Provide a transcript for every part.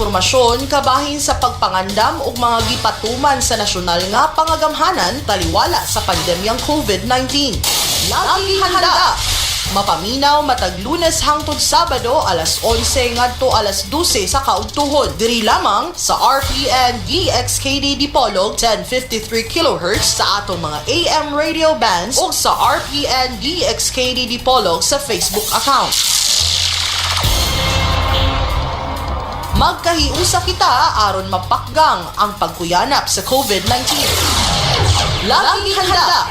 impormasyon kabahin sa pagpangandam ug mga gipatuman sa nasyonal nga pangagamhanan taliwala sa pandemyang COVID-19. Lagi handa! Mapaminaw matag Lunes hangtod Sabado alas 11 ngadto alas 12 sa kaugtuhon. Diri lamang sa RPN DXKD Dipolog 1053 kHz sa atong mga AM radio bands ug sa RPN DXKD Dipolog sa Facebook account. Magkahiusa kita aron mapakgang ang pagkuyanap sa COVID-19. Lagi handa!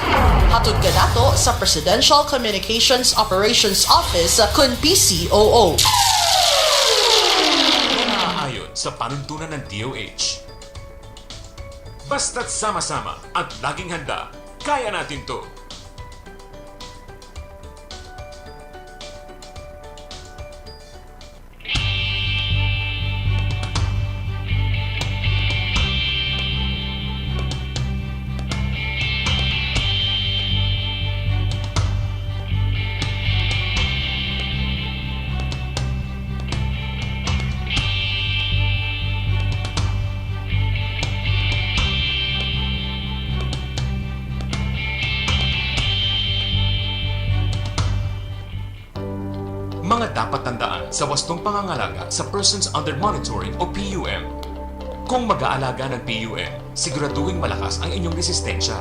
Hatod ka nato sa Presidential Communications Operations Office kun PCOO. Naaayon sa panuntunan ng DOH. Basta't sama-sama at laging handa, kaya natin to. Mga dapat tandaan sa wastong pangangalaga sa Persons Under Monitoring o PUM. Kung mag-aalaga ng PUM, siguraduhin malakas ang inyong resistensya.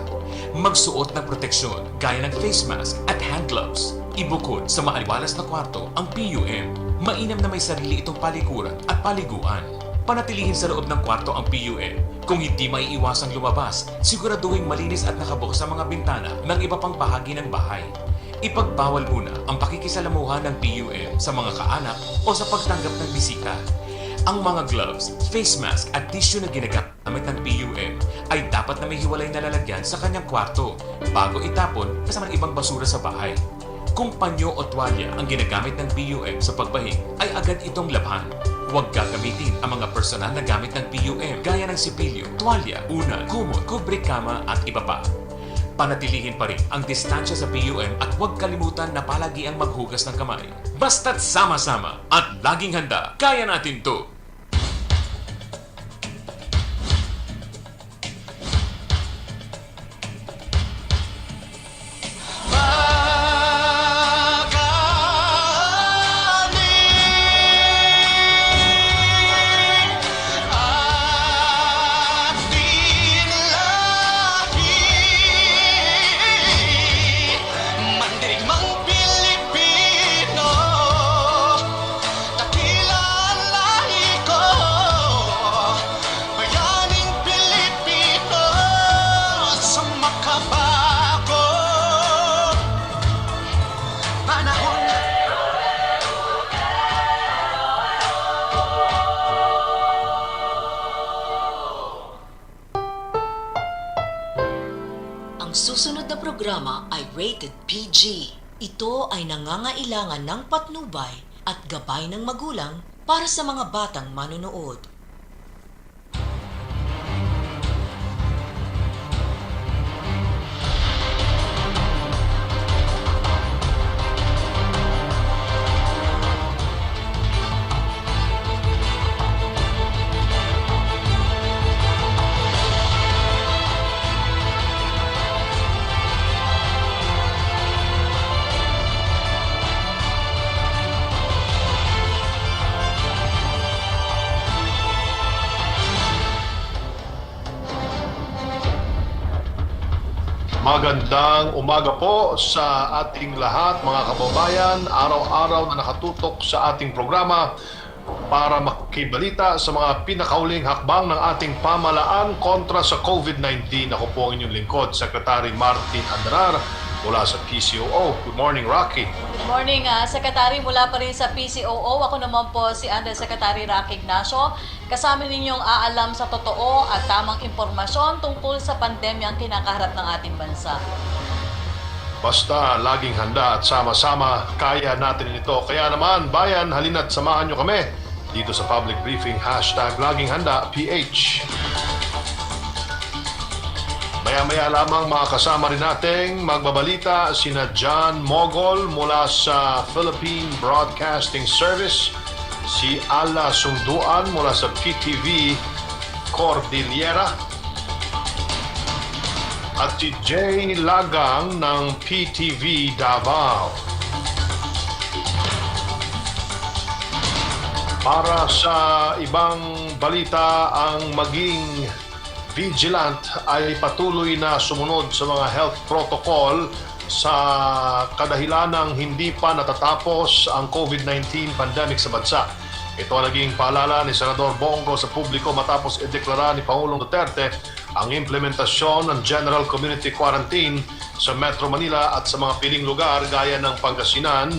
Magsuot ng proteksyon gaya ng face mask at hand gloves. Ibukod sa maaliwalas na kwarto ang PUM. Mainam na may sarili itong palikuran at paliguan. Panatilihin sa loob ng kwarto ang PUM. Kung hindi maiiwasang lumabas, siguraduhin malinis at nakabukas sa mga bintana ng iba pang bahagi ng bahay. Ipagbawal muna ang pakikisalamuha ng PUM sa mga kaanak o sa pagtanggap ng bisita. Ang mga gloves, face mask at tissue na ginagamit ng PUM ay dapat na may hiwalay na lalagyan sa kanyang kwarto bago itapon kasama ng ibang basura sa bahay. Kung panyo o tuwalya ang ginagamit ng PUM sa pagbahing ay agad itong labhan. Huwag gagamitin ang mga personal na gamit ng PUM gaya ng sipilyo, tuwalya, unan, kumot, kubre-kama at iba pa. Panatilihin pa rin ang distansya sa PUM at huwag kalimutan na palagi ang maghugas ng kamay. Basta't sama-sama at laging handa, kaya natin to! Ang susunod na programa ay rated PG. Ito ay nangangailangan ng patnubay at gabay ng magulang para sa mga batang manonood. Magandang umaga po sa ating lahat mga kababayan, araw-araw na nakatutok sa ating programa para makibalita sa mga pinakauling hakbang ng ating pamalaan kontra sa COVID-19. Ako po ang inyong lingkod, Secretary Martin Andanar mula sa PCOO. Good morning, Rocky. Good morning, Secretary mula pa rin sa PCOO. Ako naman po si Under Secretary Rocky Ignacio. Kasama ninyong aalam sa totoo at tamang impormasyon tungkol sa pandemya ang kinakaharap ng ating bansa. Basta laging handa at sama-sama, kaya natin ito. Kaya naman, bayan, halina't samahan nyo kami dito sa public briefing, #LagingHandaPH. Maya-maya lamang makakasama rin nating magbabalita sina John Mogol mula sa Philippine Broadcasting Service, si Ala Sungduan mula sa PTV Cordillera, at si Jay Lagang ng PTV Davao. Para sa ibang balita, ang maging vigilant ay patuloy na sumunod sa mga health protocol sa kadahilanang hindi pa natatapos ang COVID-19 pandemic sa bansa. Ito ang naging paalala ni Senador Bongo sa publiko matapos ideklara ni Pangulong Duterte ang implementasyon ng General Community Quarantine sa Metro Manila at sa mga piling lugar gaya ng Pangasinan,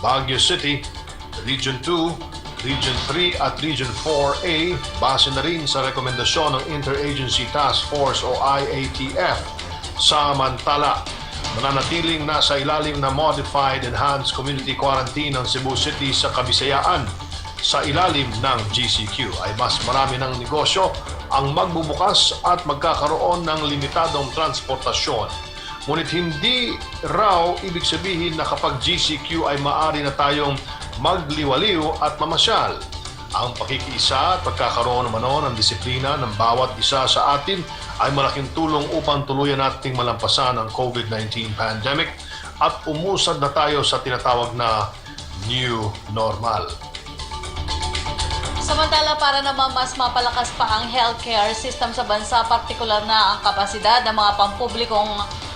Baguio City, Region 2, Region 3 at Region 4A base na rin sa rekomendasyon ng Interagency Task Force o IATF. Samantala, mananatiling nasa ilalim na Modified Enhanced Community Quarantine ng Cebu City sa Kabisayaan. Sa ilalim ng GCQ ay mas marami ng negosyo ang magbubukas at magkakaroon ng limitadong transportasyon. Ngunit hindi raw ibig sabihin na kapag GCQ ay maaari na tayong magliwaliw at mamasyal. Ang pakikiisa at pagkakaroon naman ng disiplina ng bawat isa sa atin ay malaking tulong upang tuluyan nating malampasan ang COVID-19 pandemic at umusad na tayo sa tinatawag na new normal. Samantala, para naman mas mapalakas pa ang healthcare system sa bansa, partikular na ang kapasidad ng mga pampublikong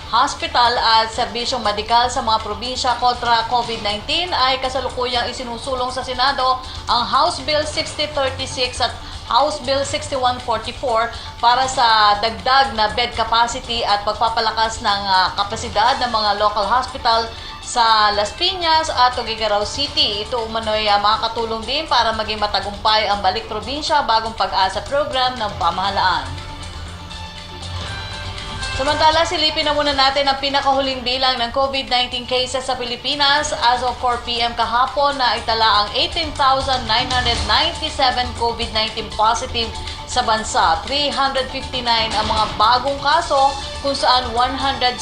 hospital at serbisyong medikal sa mga probinsya kontra COVID-19 ay kasalukuyang isinusulong sa Senado ang House Bill 6036 at House Bill 6144 para sa dagdag na bed capacity at pagpapalakas ng kapasidad ng mga local hospital sa Las Piñas at Tuguegarao City. Ito umano'y makakatulong din para maging matagumpay ang Balik Probinsya Bagong Pag-asa program ng pamahalaan. Samantala, silipin na muna natin ang pinakahuling bilang ng COVID-19 cases sa Pilipinas. As of 4 p.m. kahapon na itala ang 18,997 COVID-19 positive sa bansa. 359 ang mga bagong kaso kung saan 176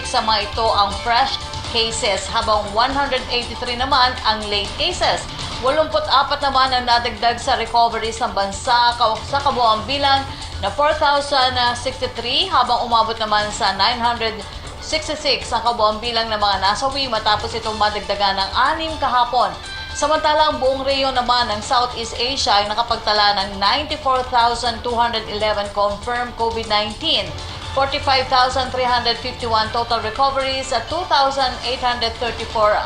sa mga ito ang fresh cases habang 183 naman ang late cases. 84 naman ang nadagdag sa recoveries ng bansa sa kabuuang bilang na 4,063 habang umabot naman sa 966 ang kabuuang bilang ng mga nasawi matapos itong madagdagan ng 6 kahapon. Samantala, ang buong rehiyon naman ng Southeast Asia ay nakapagtala ng 94,211 confirmed COVID-19, 45,351 total recoveries at 2,834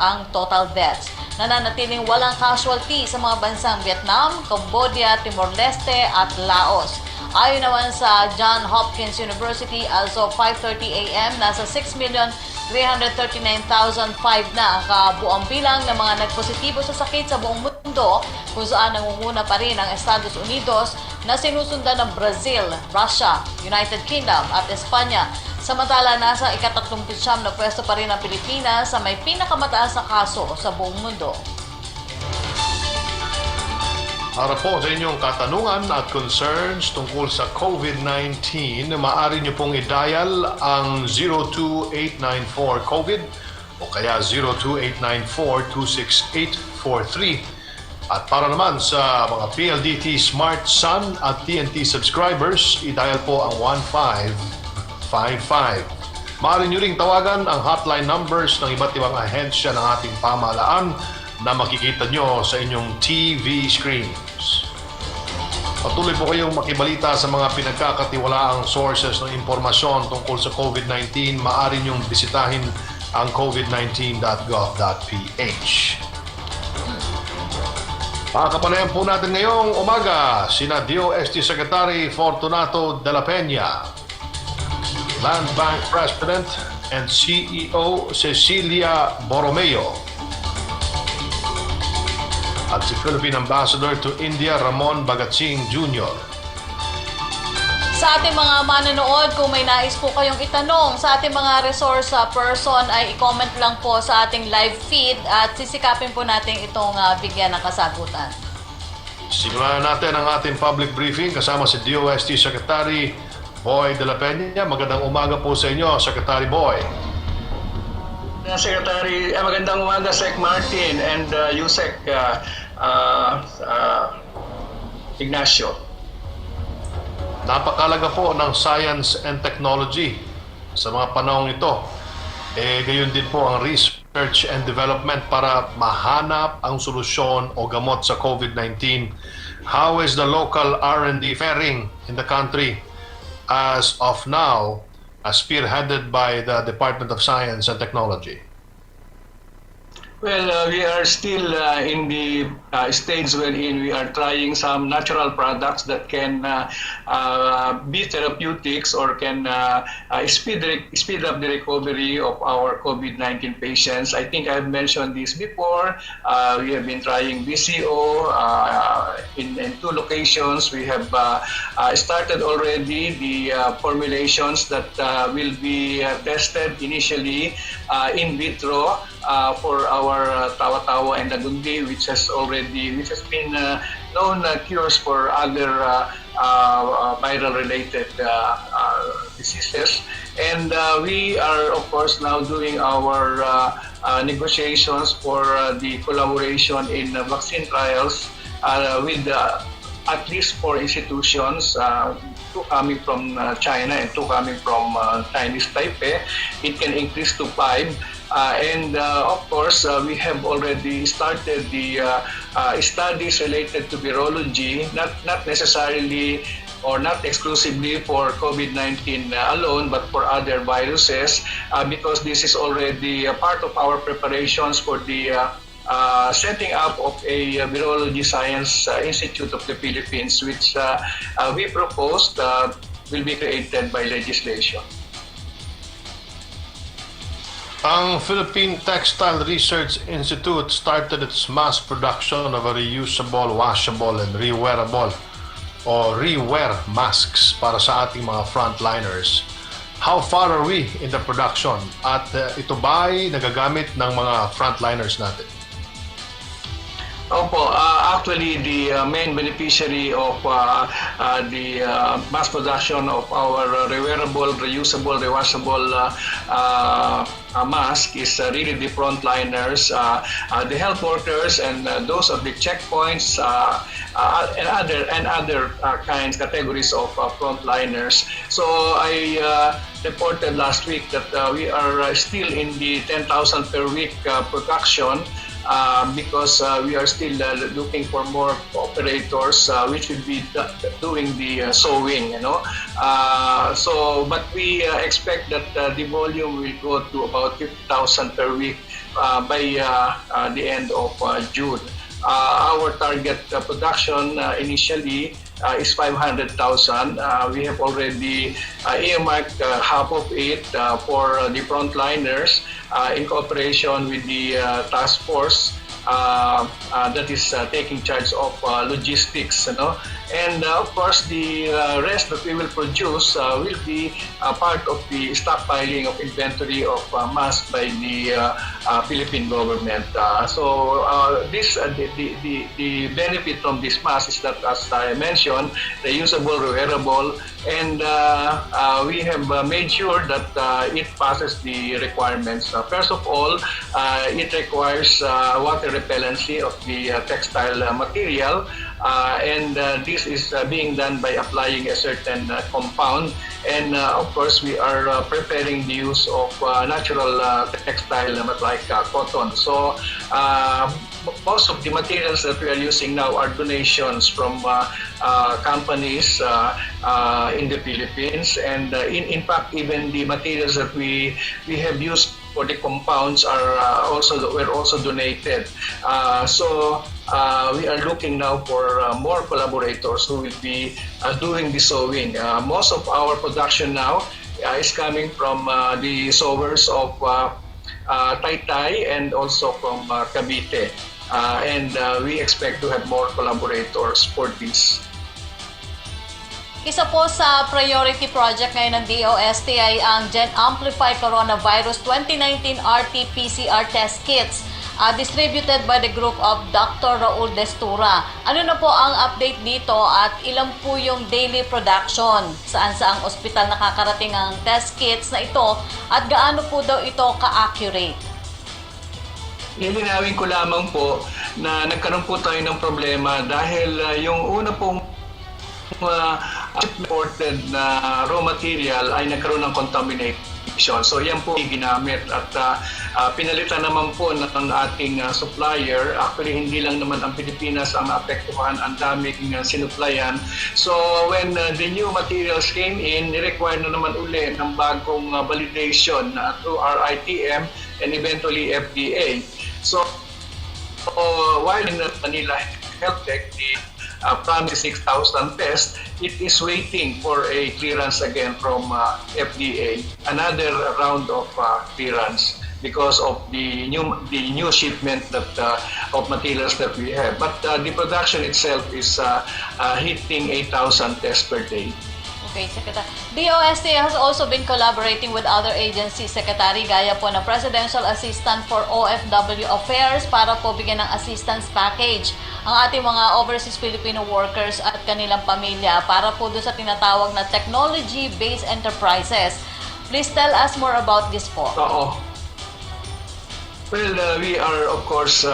ang total deaths. Nananatiling walang casualty sa mga bansang Vietnam, Cambodia, Timor-Leste at Laos. Ayon naman sa Johns Hopkins University, as of 5:30 a.m., nasa 6,339,005 na ang kabuang bilang ng mga nagpositibo sa sakit sa buong mundo, kung saan nangunguna pa rin ang Estados Unidos na sinusundan ng Brazil, Russia, United Kingdom at Espanya. Samantala, nasa ika-39 na pwesto pa rin ang Pilipinas sa may pinakamataas na kaso sa buong mundo. Para po sa inyong katanungan at concerns tungkol sa COVID-19, maaari nyo pong i-dial ang 02894-COVID o kaya 02894-26843. At para naman sa mga PLDT Smart Sun at TNT subscribers, i-dial po ang 1555. Maaari nyo ring tawagan ang hotline numbers ng iba't ibang ahensya ng ating pamahalaan na makikita nyo sa inyong TV screens. Patuloy po kayong makibalita sa mga pinagkakatiwalaang sources ng impormasyon tungkol sa COVID-19. Maaari nyong bisitahin ang covid19.gov.ph. Makakapanayan po natin ngayong umaga sina DOST Secretary Fortunato de la Peña, Land Bank President and CEO Cecilia Borromeo, at si Philippine Ambassador to India Ramon Bagatsing Jr. Sa ating mga manonood, kung may nais po kayong itanong sa ating mga resource person, ay i-comment lang po sa ating live feed at sisikapin po natin itong bigyan ng kasagutan. Simulan natin ang ating public briefing kasama si DOST Secretary Boy de la Peña. Magandang umaga po sa inyo, Secretary Boy. Secretary, magandang umaga Sec Martin and Yusek. Ignacio. Napakalaga po ng science and technology sa mga panahong ito. Gayon din po ang research and development para mahanap ang solusyon o gamot sa COVID-19. How is the local R&D faring in the country as of now, spearheaded by the Department of Science and Technology? Well, we are still in the stage wherein we are trying some natural products that can be therapeutics or can speed up the recovery of our COVID-19 patients. I think I've mentioned this before. We have been trying BCO in 2 locations. We have started already the formulations that will be tested initially in vitro for our Tawa-Tawa and Lagundi, which has been known cures for other viral-related diseases. And we are, of course, now doing our negotiations for the collaboration in vaccine trials with at least 4 institutions, 2 coming from China and 2 coming from Chinese Taipei. It can increase to 5. And of course, we have already started the studies related to virology, not necessarily or not exclusively for COVID-19 alone, but for other viruses, because this is already a part of our preparations for the setting up of a Virology Science Institute of the Philippines, which we proposed will be created by legislation. Ang Philippine Textile Research Institute started its mass production of a reusable, washable, and rewearable o rewear masks para sa ating mga frontliners. How far are we in the production? At ito ba ay nagagamit ng mga frontliners natin? Opo, actually the main beneficiary of the mass production of our rewearable, reusable, rewashable mask is really the frontliners, the health workers, and those of the checkpoints and other categories of frontliners. So I reported last week that we are still in the 10,000 per week production. Because we are still looking for more operators which will be doing the sewing, but we expect that the volume will go to about 50,000 per week by the end of June. Our target production initially is 500,000. We have already earmarked half of it for the frontliners in cooperation with the task force that is taking charge of logistics, and of course the rest that we will produce will be part of the stockpiling of inventory of masks by the Philippine government. The benefit from this mask is that, as I mentioned, reusable, rewearable, and we have made sure that it passes the requirements. First of all, it requires water repellency of the textile material, and this is being done by applying a certain compound. And of course, we are preparing the use of natural textile like cotton. So most of the materials that we are using now are donations from companies in the Philippines, and in fact, even the materials that we have used for the compounds were also donated. So we are looking now for more collaborators who will be doing the sewing. Most of our production now is coming from the sewers of Taytay and also from Cavite. And we expect to have more collaborators for this. Isa po sa priority project ngayon ng DOST ay ang Gen Amplify Coronavirus 2019 RT-PCR test kits distributed by the group of Dr. Raul Destura. Ano na po ang update dito at ilan po yung daily production? Saan sa ang ospital nakakarating ang test kits na ito at gaano po daw ito ka-accurate? Lilinawin ko lamang po na nagkaroon po tayo ng problema dahil yung una pong imported na raw material ay nagkaroon ng contamination. So yan po yung ginamit at pinalitan naman po ng ating supplier. Actually, hindi lang naman ang Pilipinas ang naapektuhan, ang daming sinuplayan. So when the new materials came in, ni-require na naman uli ng bagong validation through RITM and eventually FDA. So while in Manila Health Tech, the promised 6,000 test, it is waiting for a clearance again from FDA, another round of clearance because of the new shipment that of materials that we have. But the production itself is hitting 8,000 tests per day. Okay, Secretary. DOST has also been collaborating with other agencies, Secretary, gaya po ng Presidential Assistant for OFW Affairs para po bigyan ng assistance package ang ating mga overseas Filipino workers at kanilang pamilya para po doon sa tinatawag na technology-based enterprises. Please tell us more about this po. Oo. Well, we are of course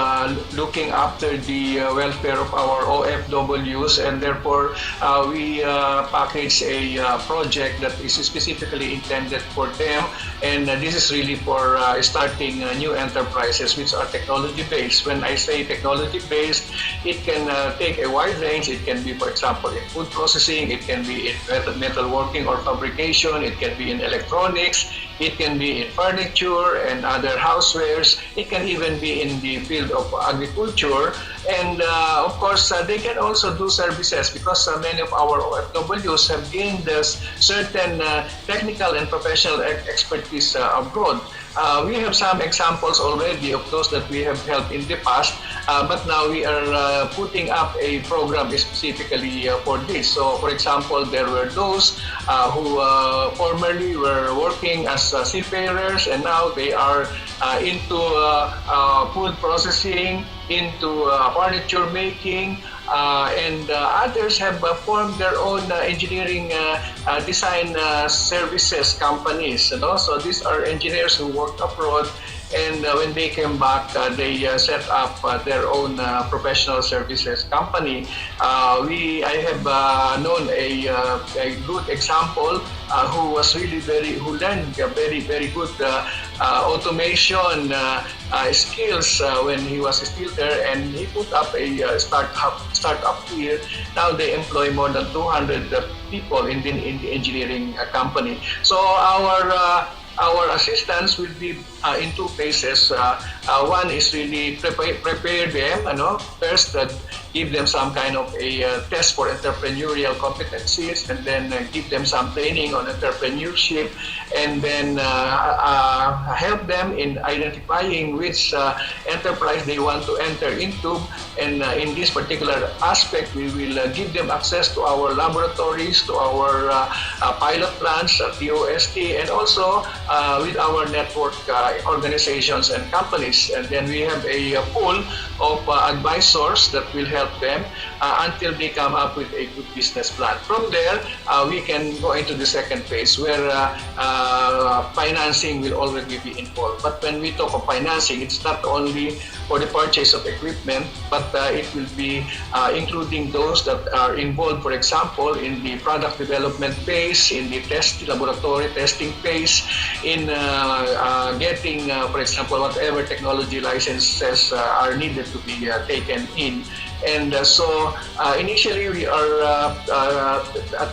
looking after the welfare of our OFWs, and therefore we package a project that is specifically intended for them, and this is really for starting new enterprises which are technology-based. When I say technology-based, it can take a wide range. It can be, for example, in food processing, it can be in metalworking or fabrication, it can be in electronics, it can be in furniture and other housewares. It can even be in the field of agriculture, and of course they can also do services because many of our OFWs have gained certain technical and professional expertise abroad. We have some examples already of those that we have helped in the past, but now we are putting up a program specifically for this. So, for example, there were those who formerly were working as seafarers, and now they are into food processing, into furniture making, and others have formed their own engineering design services companies. You know? So these are engineers who worked abroad, and when they came back, they set up their own professional services company. I have known a good example who was really who learned very good automation skills when he was still there, and he put up a startup here. Now they employ more than 200 people in the engineering company. So our assistance will be in two phases. One is really prepare them, first give them some kind of a test for entrepreneurial competencies, and then give them some training on entrepreneurship, and then help them in identifying which enterprise they want to enter into. And in this particular aspect, we will give them access to our laboratories, to our pilot plants at DOST, and also with our network organizations and companies. And then we have a pool of advisors that will help them until they come up with a good business plan. From there, we can go into the second phase where financing will already be involved. But when we talk of financing, it's not only for the purchase of equipment, but it will be including those that are involved, for example, in the product development phase, in the laboratory testing phase, in getting, for example, whatever technology licenses are needed to be taken in. And so initially we are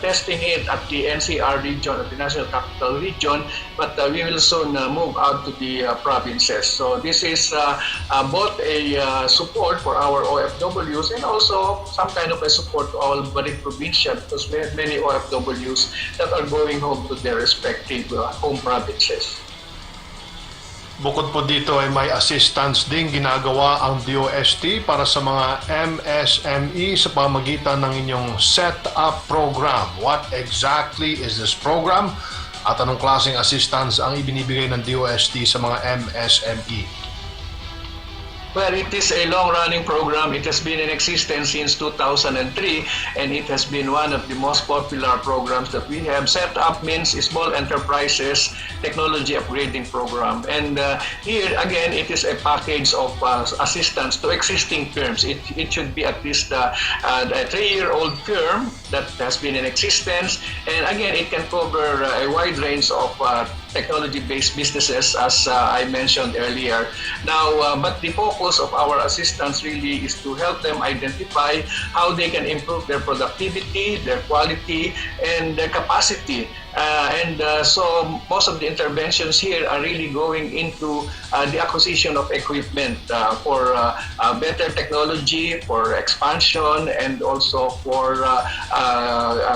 testing it at the NCR region, at the National Capital Region, but we will soon move out to the provinces. So this is both a support for our OFWs and also some kind of a support to our Balik Provincia, because we have many OFWs that are going home to their respective home provinces. Bukod po dito ay may assistance din ginagawa ang DOST para sa mga MSME sa pamamagitan ng inyong set-up program. What exactly is this program? At anong klaseng assistance ang ibinibigay ng DOST sa mga MSME? Well, it is a long-running program. It has been in existence since 2003, and it has been one of the most popular programs that we have. Set up means small enterprises technology upgrading program. And here, again, it is a package of assistance to existing firms. It should be at least a 3-year-old firm that has been in existence. And again, it can cover a wide range of technology-based businesses, as I mentioned earlier. Now, but the focus of our assistance really is to help them identify how they can improve their productivity, their quality, and their capacity. So most of the interventions here are really going into the acquisition of equipment for better technology, for expansion, and also for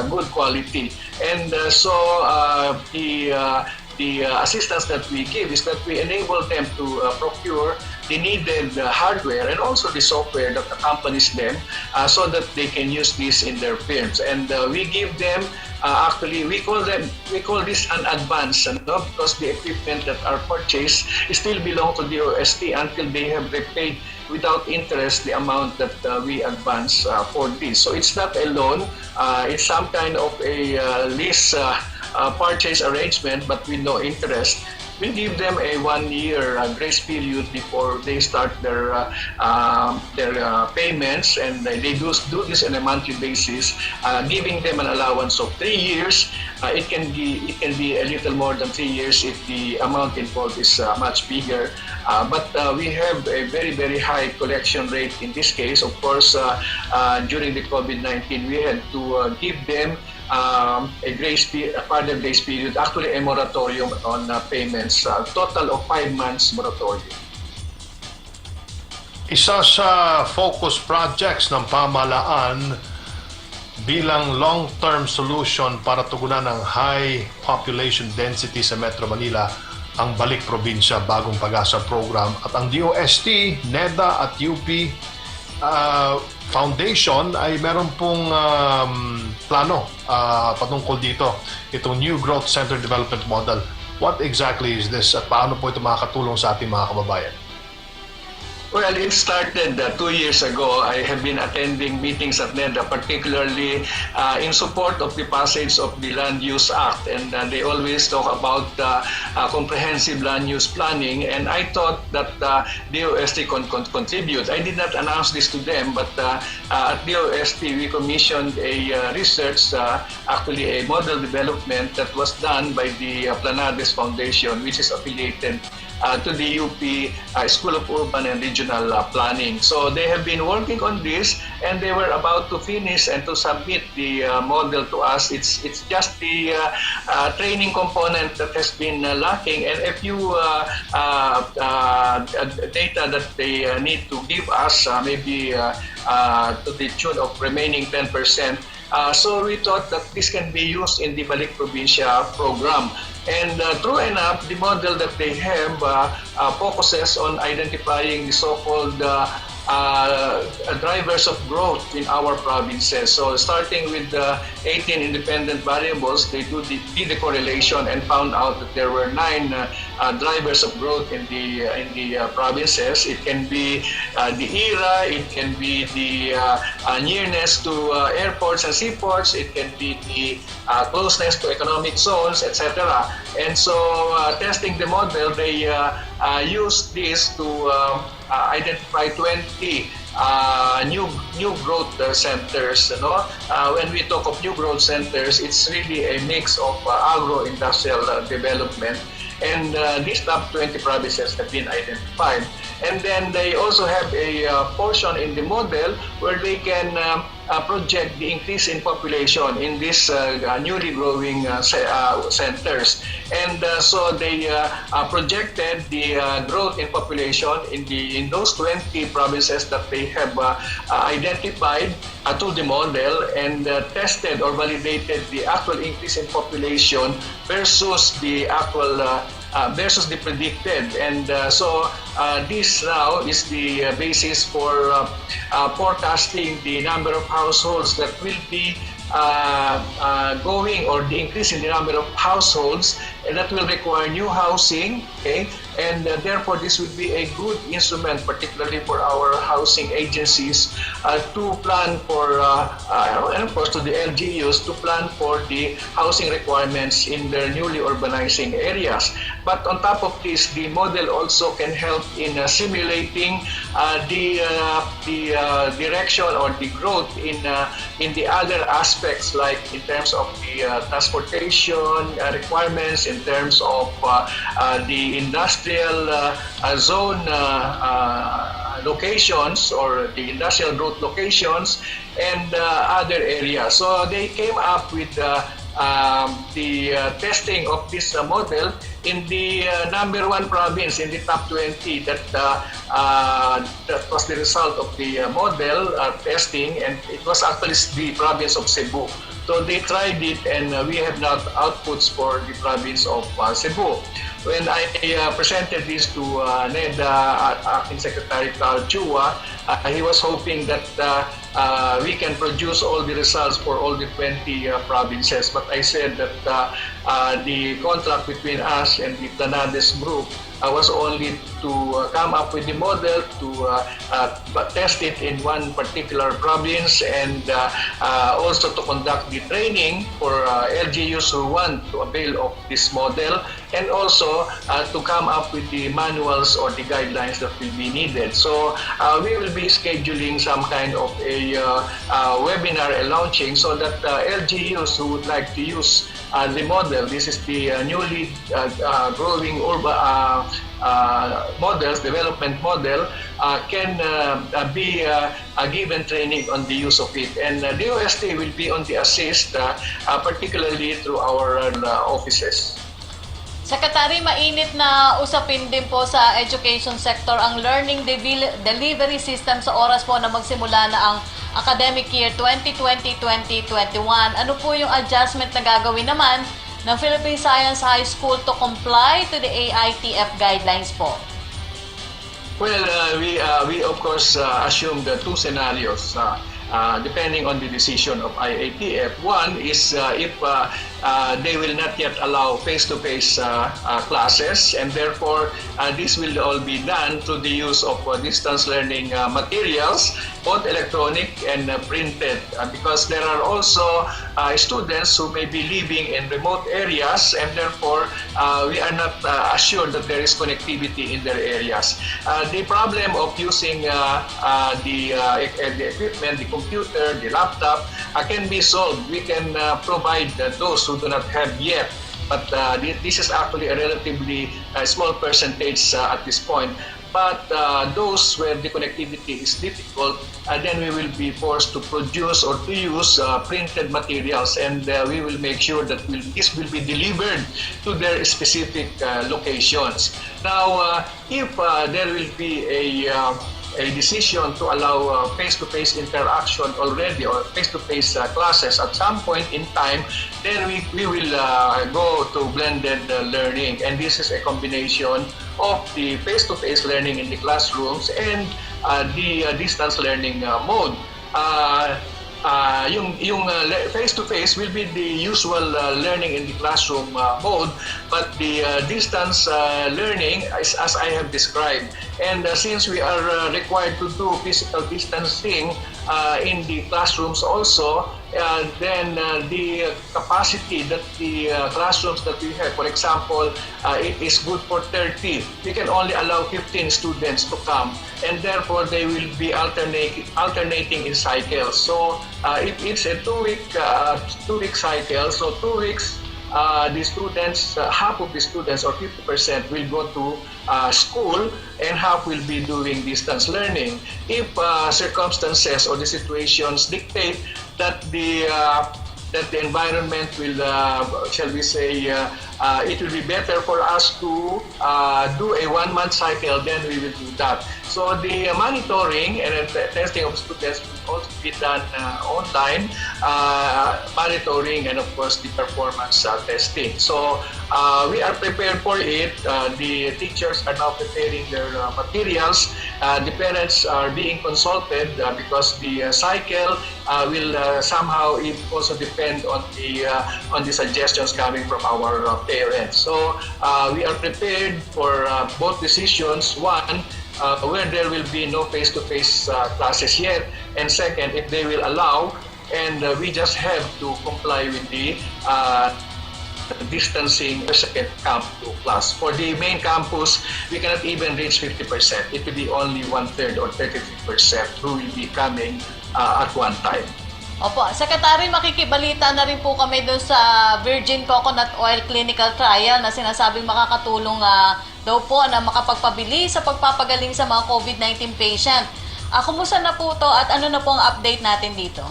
good quality. And the assistance that we give is that we enable them to procure the needed hardware and also the software that accompanies them so that they can use this in their firms. And we give them actually, we call this an advance, because the equipment that are purchased still belong to the OST until they have repaid without interest the amount that we advance for this. So it's not a loan, it's some kind of a lease purchase arrangement, but with no interest. We give them a 1-year grace period before they start their payments, and they do this on a monthly basis, giving them an allowance of 3 years. It can be a little more than 3 years if the amount involved is much bigger. But we have a very, very high collection rate in this case. Of course, during the COVID-19, we had to give them a further grace period, actually a moratorium on payments, total of 5 months moratorium. Isa sa focus projects ng pamahalaan bilang long-term solution para tugunan ng high population density sa Metro Manila ang Balik Probinsya Bagong Pag-asa program, at ang DOST, NEDA at UP Foundation ay meron pong plano patungkol dito, itong New Growth Center Development Model. What exactly is this at paano po ito makakatulong sa ating mga kababayan? Well, it started 2 years ago. I have been attending meetings at NEDA, particularly in support of the passage of the Land Use Act. And they always talk about comprehensive land use planning. And I thought that DOST can contribute. I did not announce this to them, but at DOST we commissioned a research, actually a model development that was done by the Planades Foundation, which is affiliated to the UP School of Urban and Regional Planning. So they have been working on this, and they were about to finish and to submit the model to us. It's just the training component that has been lacking, and a few data that they need to give us, maybe to the tune of remaining 10%. So we thought that this can be used in the Balik Probinsya program. And true enough, the model that they have focuses on identifying the so-called drivers of growth in our provinces. So starting with 18 independent variables, they did the correlation and found out that there were 9 drivers of growth in the provinces. It can be the era, it can be the nearness to airports and seaports, it can be the closeness to economic zones, etc. And so testing the model, they used this to identify 20 new growth centers. When we talk of new growth centers, it's really a mix of agro-industrial development. And these top 20 provinces have been identified. And then they also have a portion in the model where they can project the increase in population in these newly growing centers. And so they projected the growth in population in those 20 provinces that they have identified to the model, and tested or validated the actual increase in population versus the actual versus the predicted. And so this now is the basis for forecasting the number of households that will be going, or the increase in the number of households and that will require new housing, okay? And therefore, this would be a good instrument, particularly for our housing agencies, to plan for, and of course, to the LGUs to plan for the housing requirements in their newly urbanizing areas. But on top of this, the model also can help in simulating the direction or the growth in the other aspects, like in terms of the transportation requirements, in terms of the industrial zone locations or the industrial growth locations and other areas. So they came up with the testing of this model in the number 1 province in the top 20 that was the result of the model testing, and it was actually the province of Cebu. So they tried it, and we have now outputs for the province of Cebu. When I presented this to NEDA, Acting Secretary Carl Chua, he was hoping that we can produce all the results for all the 20 provinces. But I said that the contract between us and the Planades group was only to come up with the model, to test it in one particular province, and also to conduct the training for LGUs who want to avail of this model, and also to come up with the manuals or the guidelines that will be needed. So we will be scheduling some kind of a webinar, a launching, so that LGUs who would like to use the model, this is the newly growing urban models, development model, can be given training on the use of it. And the OST will be on the assist, particularly through our offices. Secretary, mainit na usapin din po sa education sector ang learning delivery system sa oras po na magsimula na ang academic year 2020-2021. Ano po yung adjustment na gagawin naman ng Philippine Science High School to comply to the AITF guidelines po? Well, we of course assume the two scenarios depending on the decision of IATF. One is if they will not yet allow face-to-face classes, and therefore this will all be done through the use of distance learning materials, both electronic and printed, because there are also students who may be living in remote areas, and therefore we are not assured that there is connectivity in their areas. The problem of using the equipment, the computer, the laptop, can be solved. We can provide those who do not have yet, but this is actually a relatively small percentage at this point. But those where the connectivity is difficult, then we will be forced to produce or to use printed materials, and we will make sure that this will be delivered to their specific locations. Now, if there will be a decision to allow face-to-face interaction already, or face-to-face classes at some point in time, then we will go to blended learning, and this is a combination of the face-to-face learning in the classrooms and the distance learning mode. Yung face-to-face will be the usual learning in the classroom mode, but the distance learning is as I have described. And since we are required to do physical distancing in the classrooms also, then the capacity that the classrooms that we have, for example, it is good for 30. We can only allow 15 students to come, and therefore they will be alternating in cycles. So if it's a two-week cycle, so 2 weeks, the students, half of the students, or 50%, will go to school, and half will be doing distance learning. If circumstances or the situations dictate that the environment will, shall we say, it will be better for us to do a 1-month cycle, then we will do that. So the monitoring and testing of students will also be done online, monitoring and of course the performance testing. So we are prepared for it. The teachers are now preparing their materials. The parents are being consulted because the cycle will somehow also depend on the suggestions coming from our parents. So we are prepared for both decisions. One, where there will be no face-to-face classes yet, and second, if they will allow, and we just have to comply with the distancing the second camp to class. For the main campus, we cannot even reach 50%. It will be only 1/3 or 33% who will be coming at one time. Opo, Secretary, makikibalita na rin po kami doon sa Virgin Coconut Oil Clinical Trial na sinasabing makakatulong daw po na makapagpabili sa pagpapagaling sa mga COVID-19 patient. Kumusta na po to at ano na po ang update natin dito?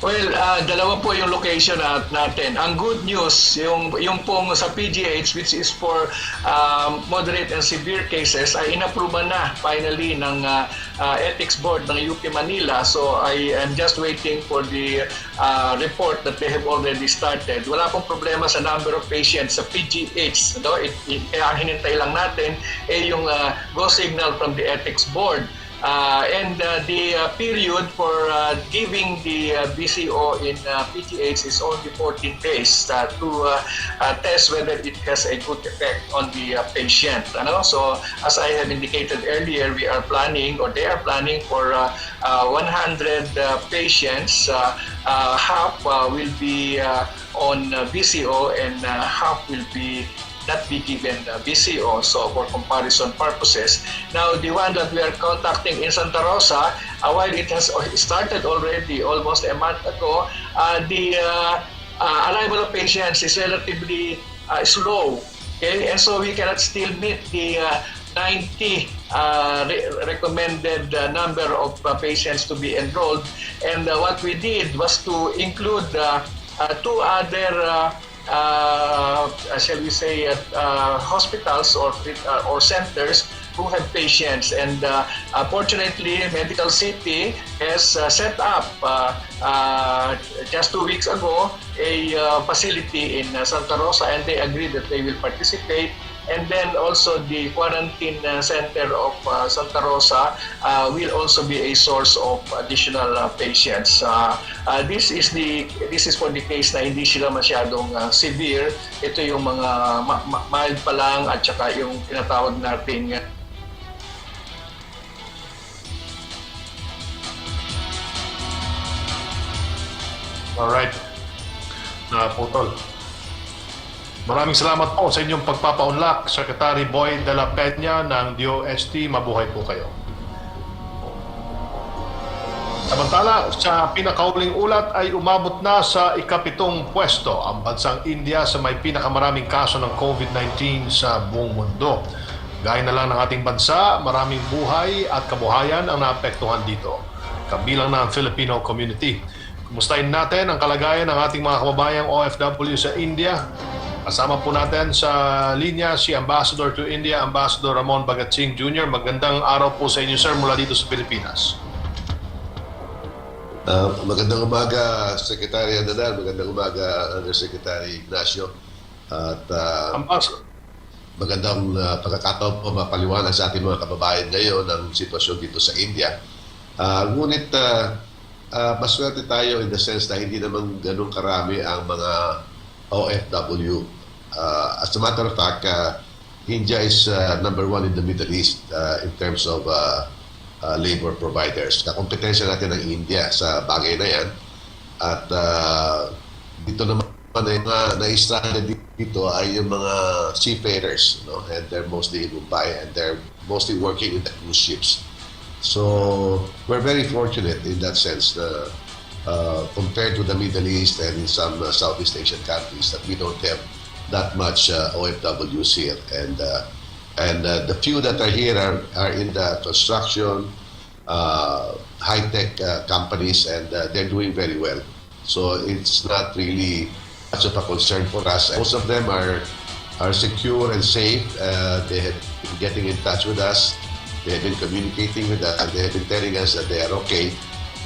Well, dalawa po yung location natin. Ang good news, yung pong sa PGH, which is for moderate and severe cases, ay inapruban na finally ng Ethics Board ng UP Manila. So I am just waiting for the report that they have already started. Wala pong problema sa number of patients sa PGH. No? Kaya hinintay lang natin yung go signal from the Ethics Board. And the period for giving the BCO in PGH is only 14 days to test whether it has a good effect on the patient. So as I have indicated earlier, we are planning, or they are planning for 100 patients. Half will be on BCO and half will be not be given BCO, so for comparison purposes. Now, the one that we are contacting in Santa Rosa, while it has started already almost a month ago, the arrival of patients is relatively slow. Okay? And so we cannot still meet the 90 recommended number of patients to be enrolled. And what we did was to include two other shall we say, hospitals or centers who have patients. And fortunately, Medical City has set up just 2 weeks ago a facility in Santa Rosa, and they agreed that they will participate. And then also the quarantine center of Santa Rosa will also be a source of additional patients. This is for the case na hindi sila masyadong severe. Ito yung mga mild pa lang at saka yung tinatawag nating Alright. Naputol. Maraming salamat po sa inyong pagpapaunlak, Secretary Boy de la Peña ng DOST. Mabuhay po kayo. Samantala, sa pinakauling ulat ay umabot na sa ika-7 pwesto ang bansang India sa may pinakamaraming kaso ng COVID-19 sa buong mundo. Gaya na lang ng ating bansa, maraming buhay at kabuhayan ang naapektuhan dito, kabilang na ang Filipino community. Kumustahin natin ang kalagayan ng ating mga kababayang OFW sa India. Kasama po natin sa linya si Ambassador to India, Ambassador Ramon Bagatsing Jr. Magandang araw po sa inyo, sir, mula dito sa Pilipinas. Magandang umaga, Secretary Andanar. Magandang umaga, Undersecretary Ignacio. At magandang pagkakataon po mapaliwanag sa ating mga kababayan ngayon ang sitwasyon dito sa India. Ngunit maswerte tayo in the sense na hindi naman ganun karami ang mga OFW. As a matter of fact, India is number 1 in the Middle East in terms of labor providers. Kakompetensya natin ng India sa bagay na yan. At dito naman na-stranded dito ay yung mga seafarers, no? And they're mostly in Mumbai and they're mostly working in the cruise ships. So we're very fortunate in that sense compared to the Middle East and some Southeast Asian countries that we don't have that much OFWs here. And the few that are here are in the construction, high-tech companies, and they're doing very well. So it's not really much of a concern for us. Most of them are secure and safe. They have been getting in touch with us. They have been communicating with us, and they have been telling us that they are okay,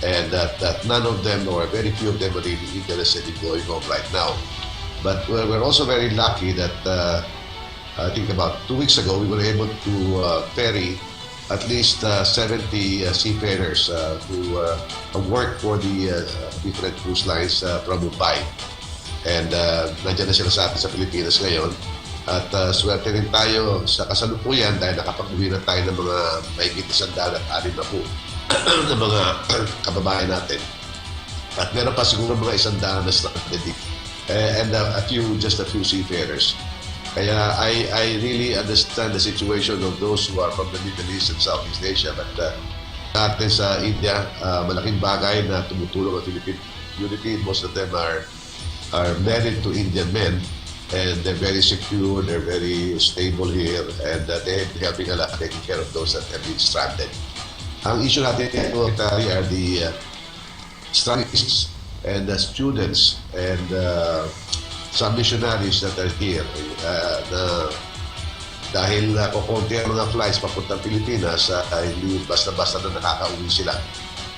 and that none of them, or very few of them, are really interested in going home right now. But we're also very lucky that I think about 2 weeks ago, we were able to ferry at least 70 seafarers who work for the different cruise lines from Mumbai. And nandiyan na sila sa atin sa Pilipinas ngayon. At swerte rin tayo sa kasalukuyan dahil nakapag-uwi na tayo ng mga mahigit 160 na po ng mga kababayan natin. At meron pa siguro mga 100 na stranded dito. And a few seafarers. Kaya I really understand the situation of those who are from the Middle East and Southeast Asia. But natin sa India, malaking bagay na tumutulong ang Philippine community. Most of them are married to Indian men, and they're very secure, they're very stable here, and they're helping a lot taking care of those that have been stranded. Ang issue natin dito are the stranded and the students and some missionaries that are here na dahil kukunti ang mga flights papuntang Pilipinas, hindi basta-basta na nakakauwi sila.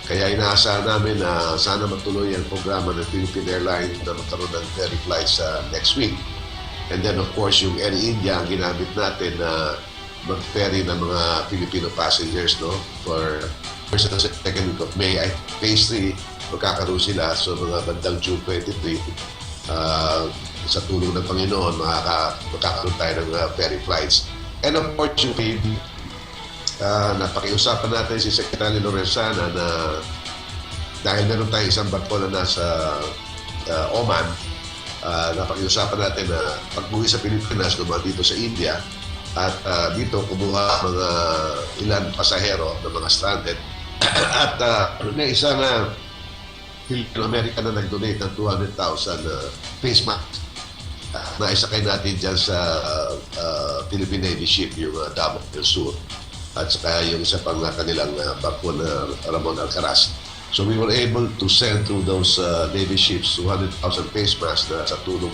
Kaya inaasahan namin na sana matuloy ang programa ng Philippine Airlines na magkaroon ng ferry flights next week. And then of course yung Air India ang ginamit natin na mag-ferry ng mga Filipino passengers, no, for first and second week of May. Phase 3 magkakaroon sila, so mga bandang June 23 sa tulong ng Panginoon magkakaroon tayo ng ferry flights. And of course yung napakiusapan natin si Secretary Lorenzana na dahil meron tayong isang barko na nasa Oman, napakiusapan natin na pag-uwi sa Pilipinas, dumaan dito sa India at dito kumuha mga ilan pasahero ng mga stranded at may isa na Filipino-American na nag-donate ng 200,000 face mask na isakay natin dyan sa Philippine Navy ship, yung Davao del Sur, at saka yung isa pang kanilang barko na Ramon Alcaraz. So we were able to send to those Navy ships 200,000 face masks na sa tulong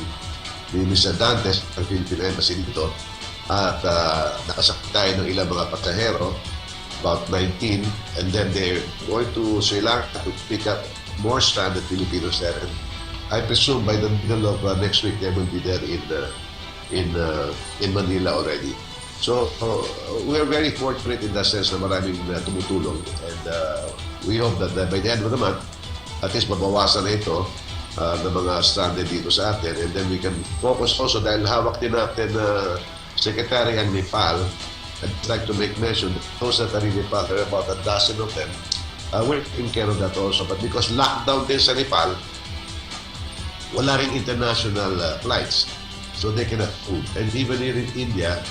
ni Mr. Dantes ng Philippine Embassy dito. At nakasakit tayo ng ilang mga pasahero, about 19, and then they're going to Sri Lanka to pick up more stranded Filipinos there. And I presume by the middle of next week they will be there in Manila already. So we're very fortunate in that sense na maraming tumutulong, and we hope that by the end of the month at least mabawasan na ito ng mga stranded dito sa atin, and then we can focus also dahil hawak din natin Secretary ang Nepal. I'd like to make mention that those that are in Nepal, there are about a dozen of them. We're taking care of that also, but because lockdown din sa Nepal, wala rin international flights. So they cannot move. And even here in India,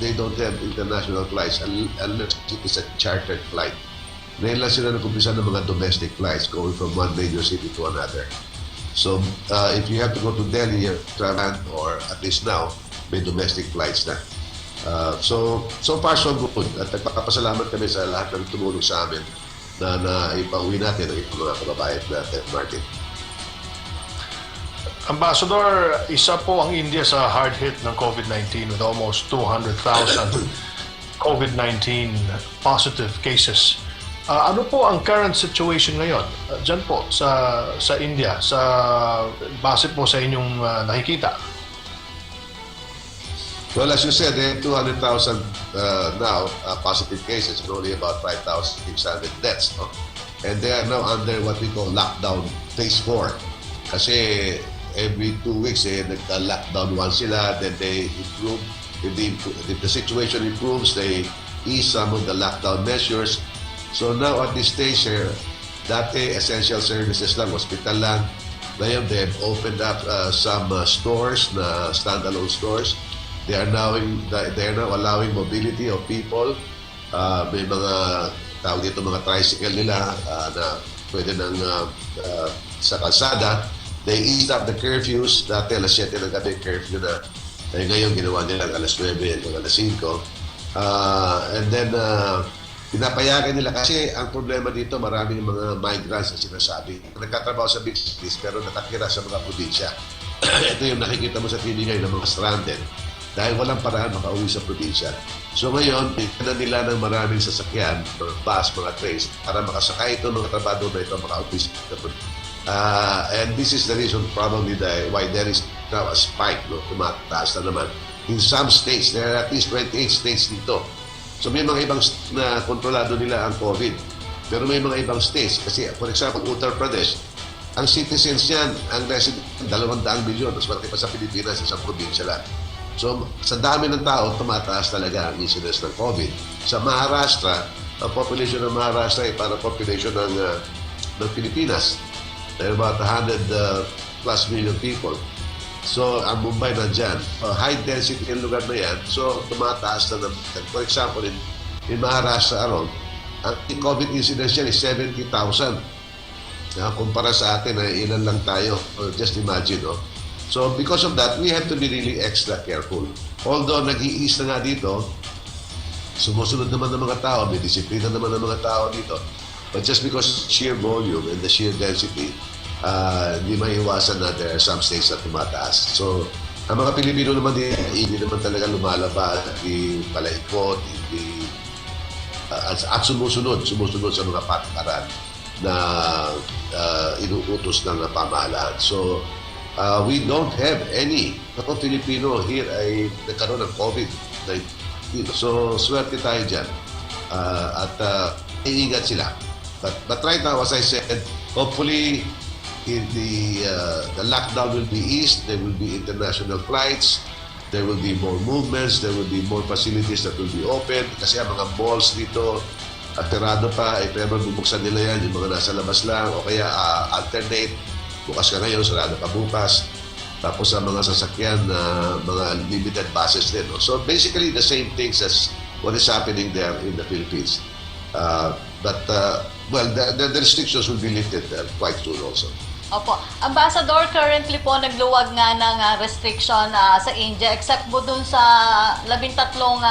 they don't have international flights unless it is a chartered flight. Ngayon lang sila nag-umpisa ng mga domestic flights going from one major city to another. So if you have to go to Delhi or at least now, may domestic flights na. So far so good. At nagpapasalamat kami sa lahat ng tumulong sa amin na ipauwi natin ang ibang mga kababayan natin, Martin. Ambassador, isa po ang India sa hard hit ng COVID-19 with almost 200,000 COVID-19 positive cases. Ano po ang current situation ngayon dyan po sa India, base po sa inyong nakikita? Well, as you said, there are 200,000 now positive cases and only about 5,600 deaths. No? And they are now under what we call lockdown phase 4. Kasi every 2 weeks, nagka-lockdown 1 sila, then they improve. If the situation improves, they ease some of the lockdown measures. So now at this stage, dati essential services lang, hospital lang. Ngayon, they have opened up some stores, na standalone stores. They are now allowing mobility of people. May mga tawag dito, mga tricycle nila na pwede nang sa kalsada. They eased up the curfews. Dati alas 7 ng gabi curfew na. Ngayon ginawa nila alas 9 hanggang alas 5. And then pinapayagan nila kasi ang problema dito, maraming mga migrants na sinasabi. Nagkatrabaho sa big cities pero nakatira sa mga probinsya. Ito yung nakikita mo sa TV ngayon ng mga stranded. dahil walang paraan makauwi sa probinsya. So ngayon, bigyan na nila ng maraming sasakyan, mga bus, mga trains, para makasakay ito mga trabador na ito makauwi sa probinsya. And this is the reason probably why there is now a spike, no? Tumataas na naman. In some states, there are at least 28 states dito. So may mga ibang na kontrolado nila ang COVID. Pero may mga ibang states, kasi for example, Uttar Pradesh, ang citizens yan, ang resident, 200 milyon, mas malaki pa sa Pilipinas, isang probinsya lang. So sa dami ng tao, tumataas talaga ang incidence ng COVID. Sa Maharashtra, ang population ng Maharashtra ay parang population ng Pilipinas. There are about 100 plus million people. So, ang Mumbai nandyan. High density yung lugar na yan. So, tumataas na naman. For example, in Maharashtra around, ang COVID incidence yan is 70,000. Kumpara sa atin, ilan lang tayo. Just imagine, no? So, because of that, we have to be really extra careful. Although, nag-i-ease na nga dito, sumusunod naman ng mga tao, may disiplina naman ng mga tao dito. But just because sheer volume and the sheer density, hindi maiiwasan na there are some states na tumataas. So, ang mga Pilipino naman hindi naman talaga lumalabas, hindi palaikot, hindi at sumusunod sa mga patakaran na inuutos ng pamahalaan. So, we don't have any Filipino here ay nagkaroon ng COVID-19. So, swerte tayo dyan. At iingat sila. But right now, as I said, hopefully, the lockdown will be eased. There will be international flights. There will be more movements. There will be more facilities that will be open. Kasi ang mga malls dito, aterado pa, pero bubuksan nila yan, yung mga nasa labas lang. O kaya alternate, bukas ka ngayon, sarado ka bukas. Tapos ang mga sasakyan, mga limited buses din. No? So basically, the same things as what is happening there in the Philippines. But the restrictions will be lifted quite soon also. Opo. Ambassador, currently po nagluwag nga ng restriction sa India except po dun sa 13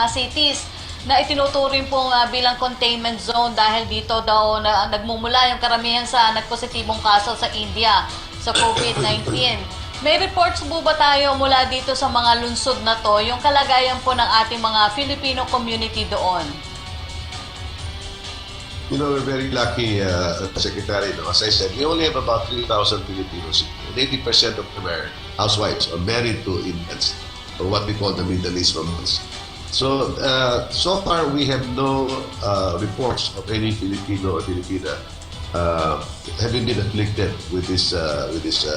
cities na itinuturing pong bilang containment zone dahil dito daw nagmumula yung karamihan sa nagpositibong kaso sa India sa COVID-19. May reports po ba tayo mula dito sa mga lungsod na to, yung kalagayan po ng ating mga Filipino community doon? You know, we're very lucky, Secretary. No? As I said, we only have about 3,000 Filipinos. 80% of them are housewives or married to Indians, or what we call the Middle East Romans. So, so far we have no reports of any Filipino or Filipina having been afflicted with this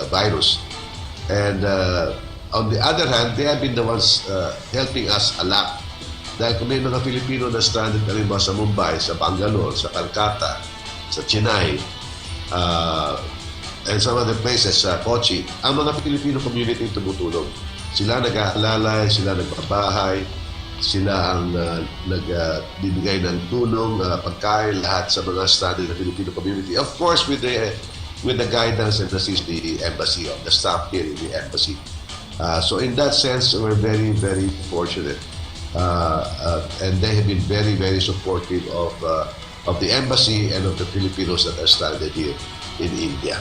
virus. And on the other hand, they have been the ones helping us a lot. Dahil kung may mga Filipino na stranded kalimbawa sa Mumbai, sa Bangalore, sa Calcutta, sa Chennai, and some other places, sa Kochi, ang mga Filipino community tumutulong. Sila nag-aalalay, sila nagbabahay, sila ang nagbibigay ng tulong, pagkain, lahat sa mga stranded na Filipino community. Of course, with the guidance and assist the embassy, of the staff here in the embassy. So in that sense, we're very, very fortunate. And they have been very, very supportive of the embassy and of the Filipinos that are stranded here in India.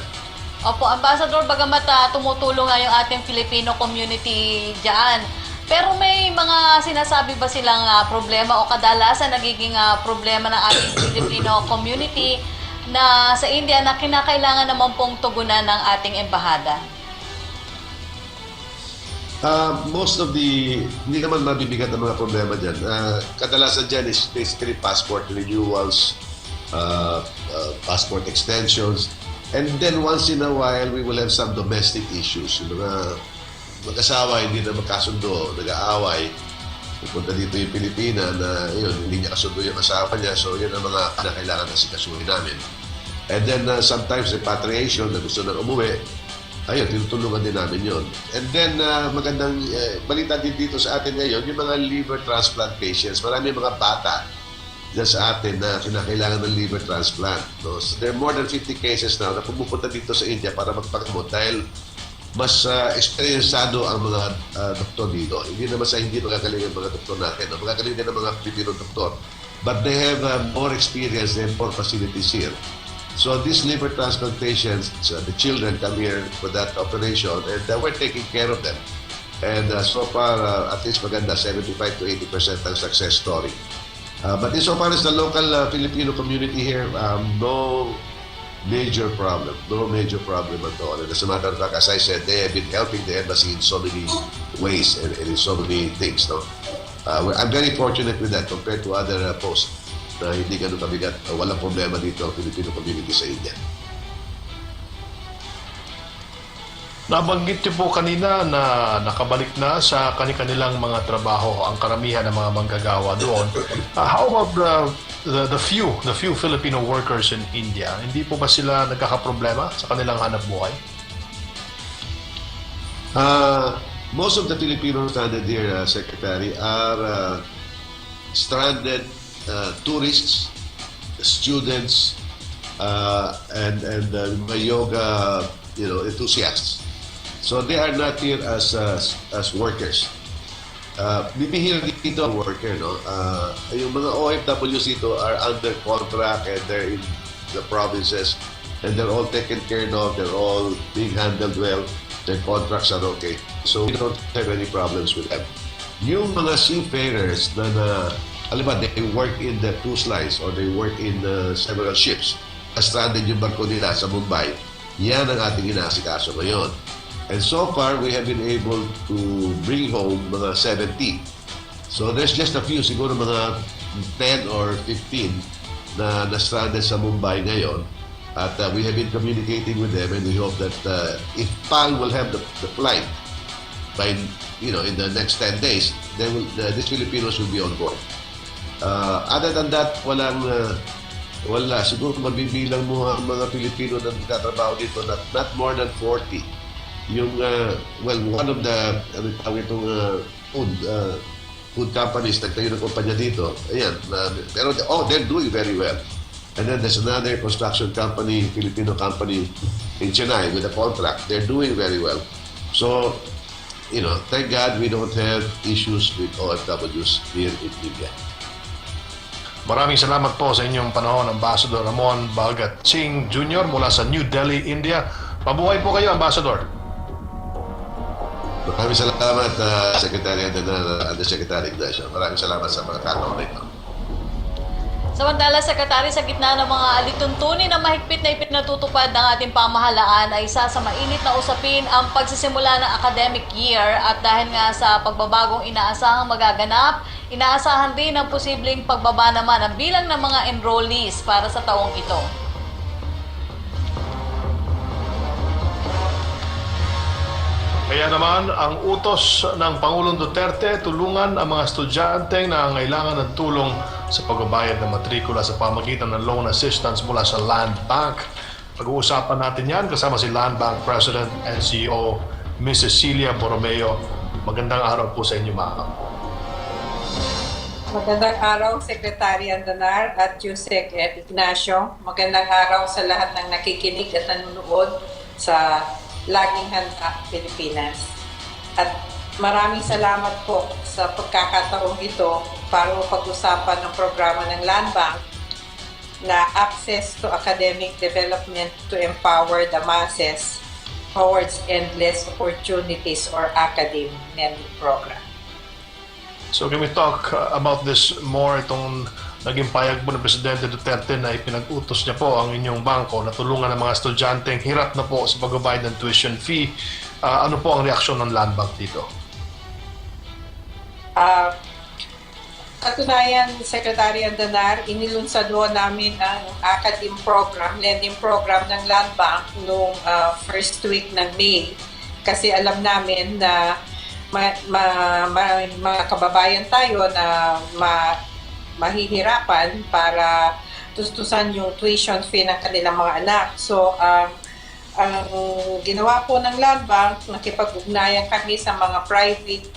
Opo, Ambassador, bagamat tumutulong nga yung ating Filipino community dyan, pero may mga sinasabi ba silang problema o kadalasan nagiging problema ng ating Filipino community na sa India na kinakailangan naman pong tugunan ng ating embahada? Most of hindi naman mabibigat ang mga problema dyan. Kadalasan dyan is basically passport renewals, passport extensions, and then once in a while, we will have some domestic issues. Yung mga mag-asawa, hindi na magkasundo, nag-aaway. Pupunta dito yung Pilipina na hindi niya kasundo yung asawa niya, so yun ang mga kailangan na sikasuhin namin. And then sometimes repatriation na gusto nang umuwi, ayun, tinutulungan din namin yun. And then, magandang balita din dito sa atin ngayon, yung mga liver transplant patients. Marami mga bata dyan sa atin na kinakailangan ng liver transplant. No? So, there are more than 50 cases now na pumupunta dito sa India para magpagamot dahil mas eksperyensado ang mga doktor dito. Hindi naman sa hindi magagaling ang mga doktor natin. No? Magagaling din ang mga Pilipino doktor. But they have more experience and more facilities here. So these liver transplant patients, the children come here for that operation and we're taking care of them. And so far, at least maganda, 75 to 80% ang success story. But so far as the local Filipino community here, no major problem. No major problem at all. And as a matter of fact, as I said, they have been helping the embassy in so many ways and in so many things. No? I'm very fortunate with that compared to other posts na hindi ganun kabigat. Walang problema dito ang Filipino community sa India. Nabanggit niyo po kanina na nakabalik na sa kanilang mga trabaho ang karamihan ng mga manggagawa doon. How about the few Filipino workers in India? Hindi po ba sila nagkakaproblema sa kanilang hanap buhay? Most of the Filipinos stranded here, Secretary, are stranded tourists, students, and yoga, enthusiasts. So they are not here as workers. Bibihira dito ang worker, no? Yung mga OFWs dito are under contract and they're in the provinces and they're all taken care of, they're all being handled well, their contracts are okay. So we don't have any problems with them. Yung mga seafarers na alam ba, they work in the cruise lines or they work in several ships. Stranded yung barko nila sa Mumbai. Yan ang ating inaasikaso ngayon. And so far, we have been able to bring home mga 70. So there's just a few, siguro mga 10 or 15 na stranded sa Mumbai ngayon. At we have been communicating with them and we hope that if PAL will have the flight by, in the next 10 days, then these Filipinos will be on board. Other than that, wala. Siguro mabibilang mo ang mga Pilipino na nagtatrabaho dito, not more than 40. Yung, one of the, food companies, nagtayo ng kumpanya dito, ayan, pero, they're doing very well. And then there's another construction company, Filipino company in Chennai with a contract. They're doing very well. So, thank God we don't have issues with OFWs here in India. Maraming salamat po sa inyong panahon, Ambassador Ramon Bhagat Singh Jr. mula sa New Delhi, India. Mabuhay po kayo, Ambassador. Maraming salamat, Secretary Undersecretary Ignacio. Maraming salamat sa mga kataon na ito. Samantala, Sekretary, sa gitna ng mga alituntunin na mahigpit na ipinatutupad ng ating pamahalaan ay isa sa mainit na usapin ang pagsisimula ng academic year at dahil nga sa pagbabagong inaasahang magaganap, inaasahan din ang posibleng pagbaba naman ang bilang ng mga enrollees para sa taong ito. Kaya naman, ang utos ng Pangulong Duterte, tulungan ang mga estudyante na nangangailangan ng tulong sa pagbabayad ng matrikula sa pamagitan ng loan assistance mula sa Land Bank. Pag-uusapan natin yan kasama si Land Bank President and CEO, Ms. Cecilia Borromeo. Magandang araw po sa inyo, ma'am. Magandang araw, Secretary Andanar at Yusek at Ignacio. Magandang araw sa lahat ng nakikinig at nanonood sa Laging Handa Pilipinas. At maraming salamat po sa pagkakataong ito para pag-usapan ng programa ng Land Bank na Access to Academic Development to Empower the Masses Towards Endless Opportunities or ACADEM Lending Program. So can we talk about this more, itong naging payag po ng Presidente Duterte na ipinag-utos niya po ang inyong bangko na tulungan ng mga estudyanteng hirap na po sa pagbabayad ng tuition fee. Ano po ang reaksyon ng Land Bank dito? Katunayan, Secretary Andanar, inilunsad namin ang ACADEM program, lending program ng Land Bank noong first week ng May. Kasi alam namin na mga kababayan tayo na mahihirapan para tustusan yung tuition fee ng kanilang mga anak. So, ang ginawa po ng Land Bank, nakipag-ugnayan kami sa mga private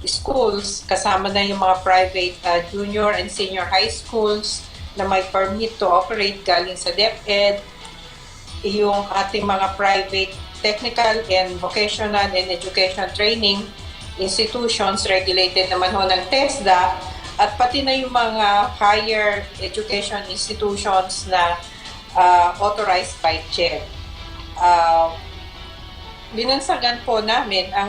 schools, kasama na yung mga private junior and senior high schools na may permit to operate galing sa DepEd, yung ating mga private technical and vocational and education training institutions regulated naman ho ng TESDA, at pati na yung mga higher education institutions na authorized by CHED. Binansagan po namin ang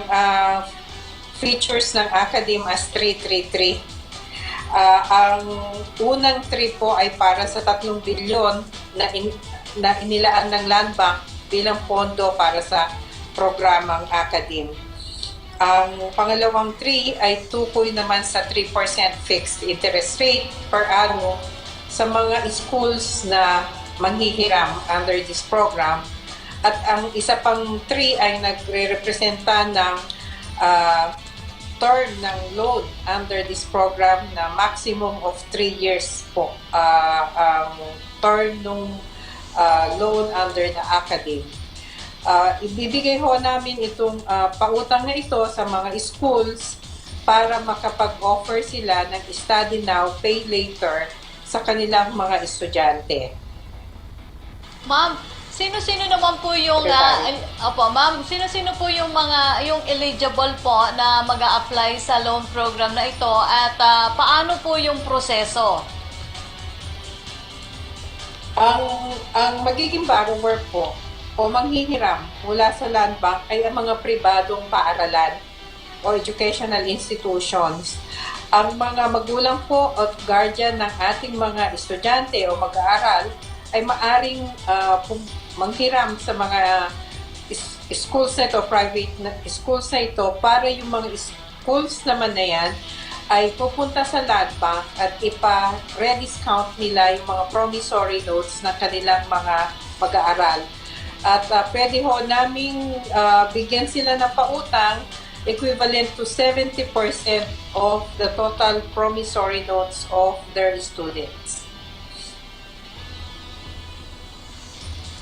features ng Academe as 333. Ang unang 3 po ay para sa 3 bilyon na inilaan ng Land Bank bilang pondo para sa programang Academe. Ang pangalawang 3 ay tukoy naman sa 3% fixed interest rate per annum sa mga schools na manghihiram under this program. At ang isa pang 3 ay nagre-representa ng term ng loan under this program na maximum of 3 years po. Ang term ng loan under the Academe. Ibibigay ho namin itong pautang na ito sa mga schools para makapag-offer sila ng study now, pay later sa kanilang mga estudyante. Ma'am, sino-sino naman po yung ma'am, sino-sino po yung eligible po na mag-a-apply sa loan program na ito at paano po yung proseso? Ang magiging borrower po o manghihiram mula sa Land Bank ay ang mga pribadong paaralan o educational institutions. Ang mga magulang po at guardian ng ating mga estudyante o mag-aaral ay maaring manghiram sa mga schools na ito, private schools na ito, para yung mga schools naman na yan ay pupunta sa Land Bank at ipa-rediscount nila yung mga promissory notes ng kanilang mga mag-aaral. At pwede ho naming bigyan sila ng pautang equivalent to 70% of the total promissory notes of their students.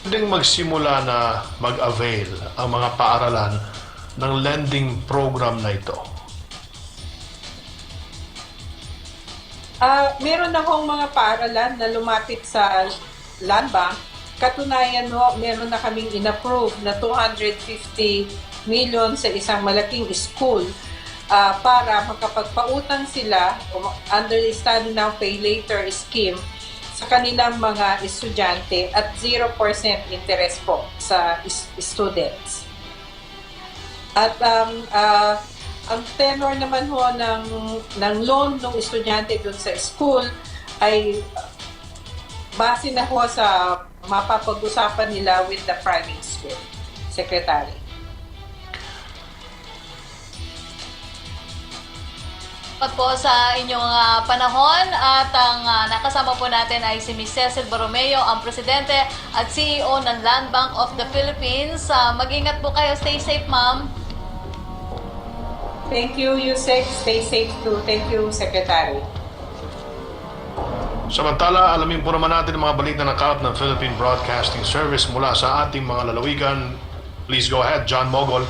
Pwedeng magsimula na mag-avail ang mga paaralan ng lending program na ito. Meron na hong mga paaralan na lumapit sa Land Bank. Katunayan ho, meron na kaming in-approve na 250 million sa isang malaking school para makapagpautang sila under the Study Now Pay Later scheme sa kanilang mga estudyante at 0% interest po sa students. At ang tenor naman ho ng loan ng estudyante dun sa school ay base na ho sa mapapag-usapan nila with the private school secretary. Salamat po sa inyong panahon at ang nakasama po natin ay si Ms. Cecil Borromeo, ang Presidente at CEO ng Land Bank of the Philippines. Mag-ingat po kayo. Stay safe, ma'am. Thank you, Yusek. Stay safe too. Thank you, Secretary. Samantala, alamin po naman natin ang mga balita na kalap ng Philippine Broadcasting Service mula sa ating mga lalawigan. Please go ahead, John Mogol.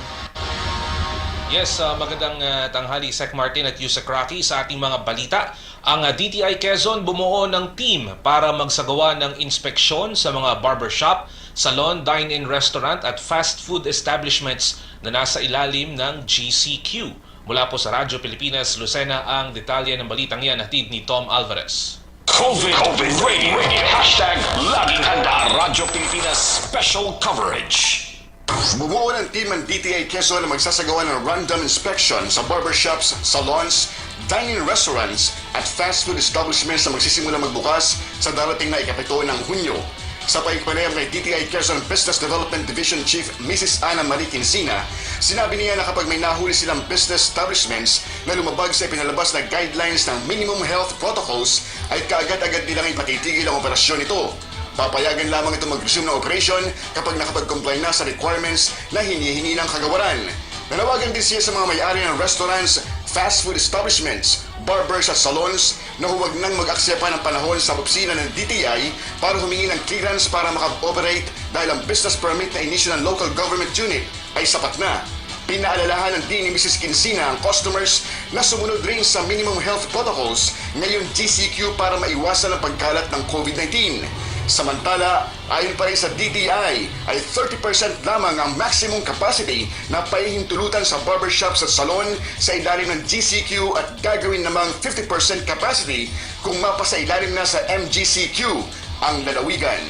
Yes, magandang tanghali, Sec Martin at Yusek Rocky. Sa ating mga balita, ang DTI Quezon bumuo ng team para magsagawa ng inspeksyon sa mga barbershop, salon, dine-in restaurant at fast food establishments na nasa ilalim ng GCQ. Mula po sa Radyo Pilipinas, Lucena, ang detalye ng balitang yan hatid ni Tom Alvarez. COVID Radio. Hashtag Laging Handa. Radyo Pilipinas Special Coverage. Bumuo ng team ng DTI Quezon na magsasagawa ng random inspection sa barbershops, salons, dining restaurants at fast food establishments na magsisimula magbukas sa darating na ikapito ng Hunyo. Sa paikpanayam kay DTI Quezon Business Development Division Chief Mrs. Ana Marie Quincina, sinabi niya na kapag may nahuli silang business establishments na lumabag sa ipinalabas na guidelines ng minimum health protocols, ay kaagad-agad nilang ipatitigil ang operasyon nito. Papayagan lamang ito mag-resume ng operation kapag nakapag-comply na sa requirements na hinihingi ng kagawaran. Nanawagan din siya sa mga may-ari ng restaurants, fast food establishments, barbers at salons na huwag nang mag-aksepta ng panahon sa opisina ng DTI para humingi ng clearance para makapag-operate dahil ang business permit na inisyu ng local government unit ay sapat na. Pinaalalahanan din ni Mrs. Quincina ang customers na sumunod rin sa minimum health protocols ngayong GCQ para maiwasan ang pagkalat ng COVID-19. Samantala, ayon pa rin sa DTI, ay 30% lamang ang maximum capacity na pahihintulutan sa barbershops at salon sa ilalim ng GCQ at gagawin namang 50% capacity kung mapasa ilalim na sa MGCQ ang lalawigan.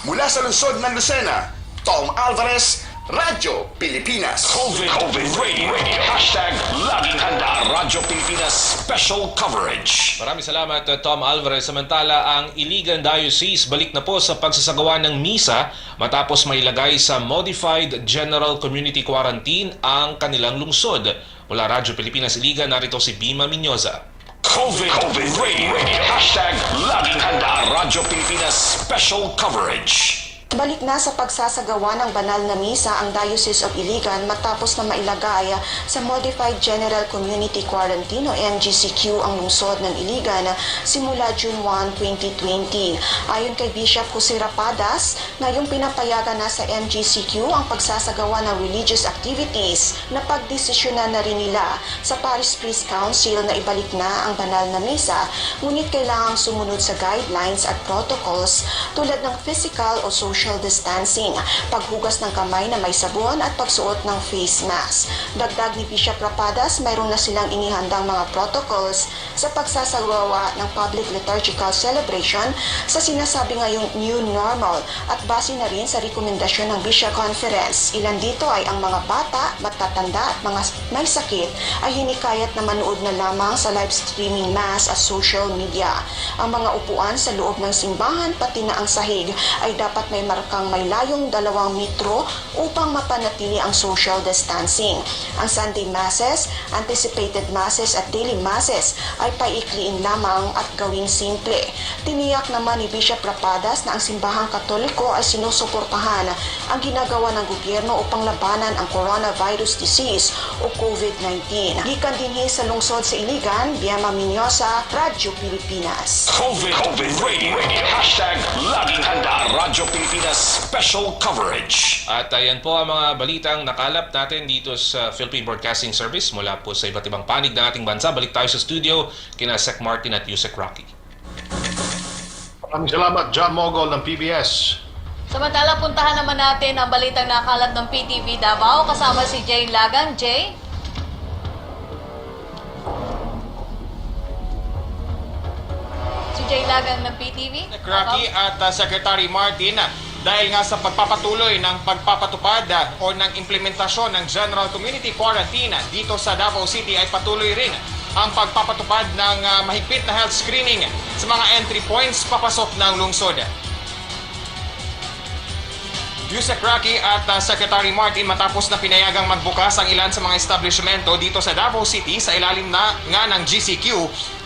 Mula sa lungsod ng Lucena, Tom Alvarez Radyo Pilipinas. COVID Radio. Hashtag Laging Handa Radyo Pilipinas Special Coverage. Maraming salamat, Tom Alvarez. Samantala, ang Iligan Diocese balik na po sa pagsasagawa ng misa matapos mailagay sa Modified General Community Quarantine ang kanilang lungsod. Mula Radyo Pilipinas Iligan, narito si Bima Minyoza. COVID Radio. Hashtag Laging Handa Radyo Pilipinas Special Coverage. Balik na sa pagsasagawa ng banal na misa ang Diocese of Iligan matapos na mailagay sa Modified General Community Quarantine o MGCQ ang lungsod ng Iligan simula June 1, 2020. Ayon kay Bishop Jose Rapadas, ngayong pinapayagan na sa MGCQ ang pagsasagawa ng religious activities na pagdesisyonan na rin nila sa Parish Priest Council na ibalik na ang banal na misa, ngunit kailangang sumunod sa guidelines at protocols tulad ng physical o social distancing, paghugas ng kamay na may sabon at pagsuot ng face mask. Dagdag ni Bishop Rapadas, mayroon na silang inihandang mga protocols sa pagsasagawa ng public liturgical celebration sa sinasabi ngayong new normal at base na rin sa rekomendasyon ng Bishop Conference. Ilan dito ay ang mga bata, matatanda at mga may sakit ay hinikayat na manood na lamang sa live streaming mass at social media. Ang mga upuan sa loob ng simbahan pati na ang sahig ay dapat may markang may layong 2 metro upang mapanatili ang social distancing. Ang Sunday Masses, anticipated Masses at daily Masses ay paikliin lamang at gawing simple. Tiniyak naman ni Bishop Rapadas na ang simbahang Katoliko ay sinusuportahan ang ginagawa ng gobyerno upang labanan ang coronavirus disease o COVID-19. Gikan din sa lungsod sa Iligan, Biama Minyosa, Radyo Pilipinas. COVID Radio. Hashtag Laging Handa Radyo Pilipinas Special Coverage. At ayan po ang mga balitang nakalap natin dito sa Philippine Broadcasting Service mula po sa iba't ibang panig ng ating bansa. Balik tayo sa studio kina Sec Martin at Yusek Rocky. Maraming salamat, John Mogol ng PBS. Samantala, puntahan naman natin ang balitang nakalat ng PTV Davao kasama si Jay Lagang. Jay? Si Jay Lagang ng PTV? Rocky at Secretary Martin, dahil nga sa pagpapatuloy ng pagpapatupad o ng implementasyon ng General Community Quarantine dito sa Davao City ay patuloy rin ang pagpapatupad ng mahigpit na health screening sa mga entry points papasok ng lungsod. Yusek Rocky at Secretary Martin, matapos na pinayagang magbukas ang ilan sa mga establishmento dito sa Davao City sa ilalim na nga ng GCQ,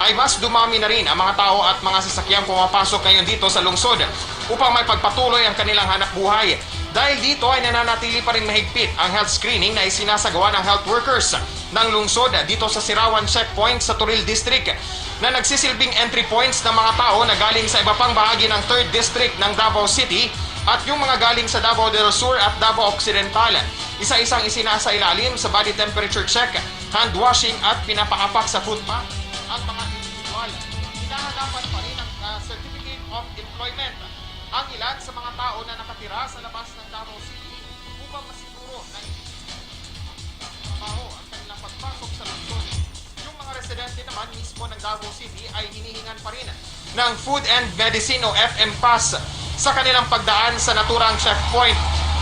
ay mas dumami na rin ang mga tao at mga sasakyang pumapasok ngayon dito sa lungsod upang may pagpatuloy ang kanilang hanap buhay. Dahil dito ay nananatili pa rin mahigpit ang health screening na isinasagawa ng health workers ng lungsod dito sa Sirawan Checkpoint sa Turil District na nagsisilbing entry points ng mga tao na galing sa iba pang bahagi ng 3rd District ng Davao City at yung mga galing sa Davao del Sur at Davao Occidental. Isa-isang isinasailalim sa body temperature check, hand washing at pinapaapak sa foot path ang mga individual. Hinahanapan pa rin ang Certificate of Employment ang ilan sa mga tao na nakatira sa labas ng Davao City upang masiguro na trabaho ang kanilang pagpasok sa lungsod. Yung mga residente naman mismo ng Davao City ay hinihingan pa rin ng Food and Medicine o FM Pass sa kanilang pagdaan sa naturang checkpoint.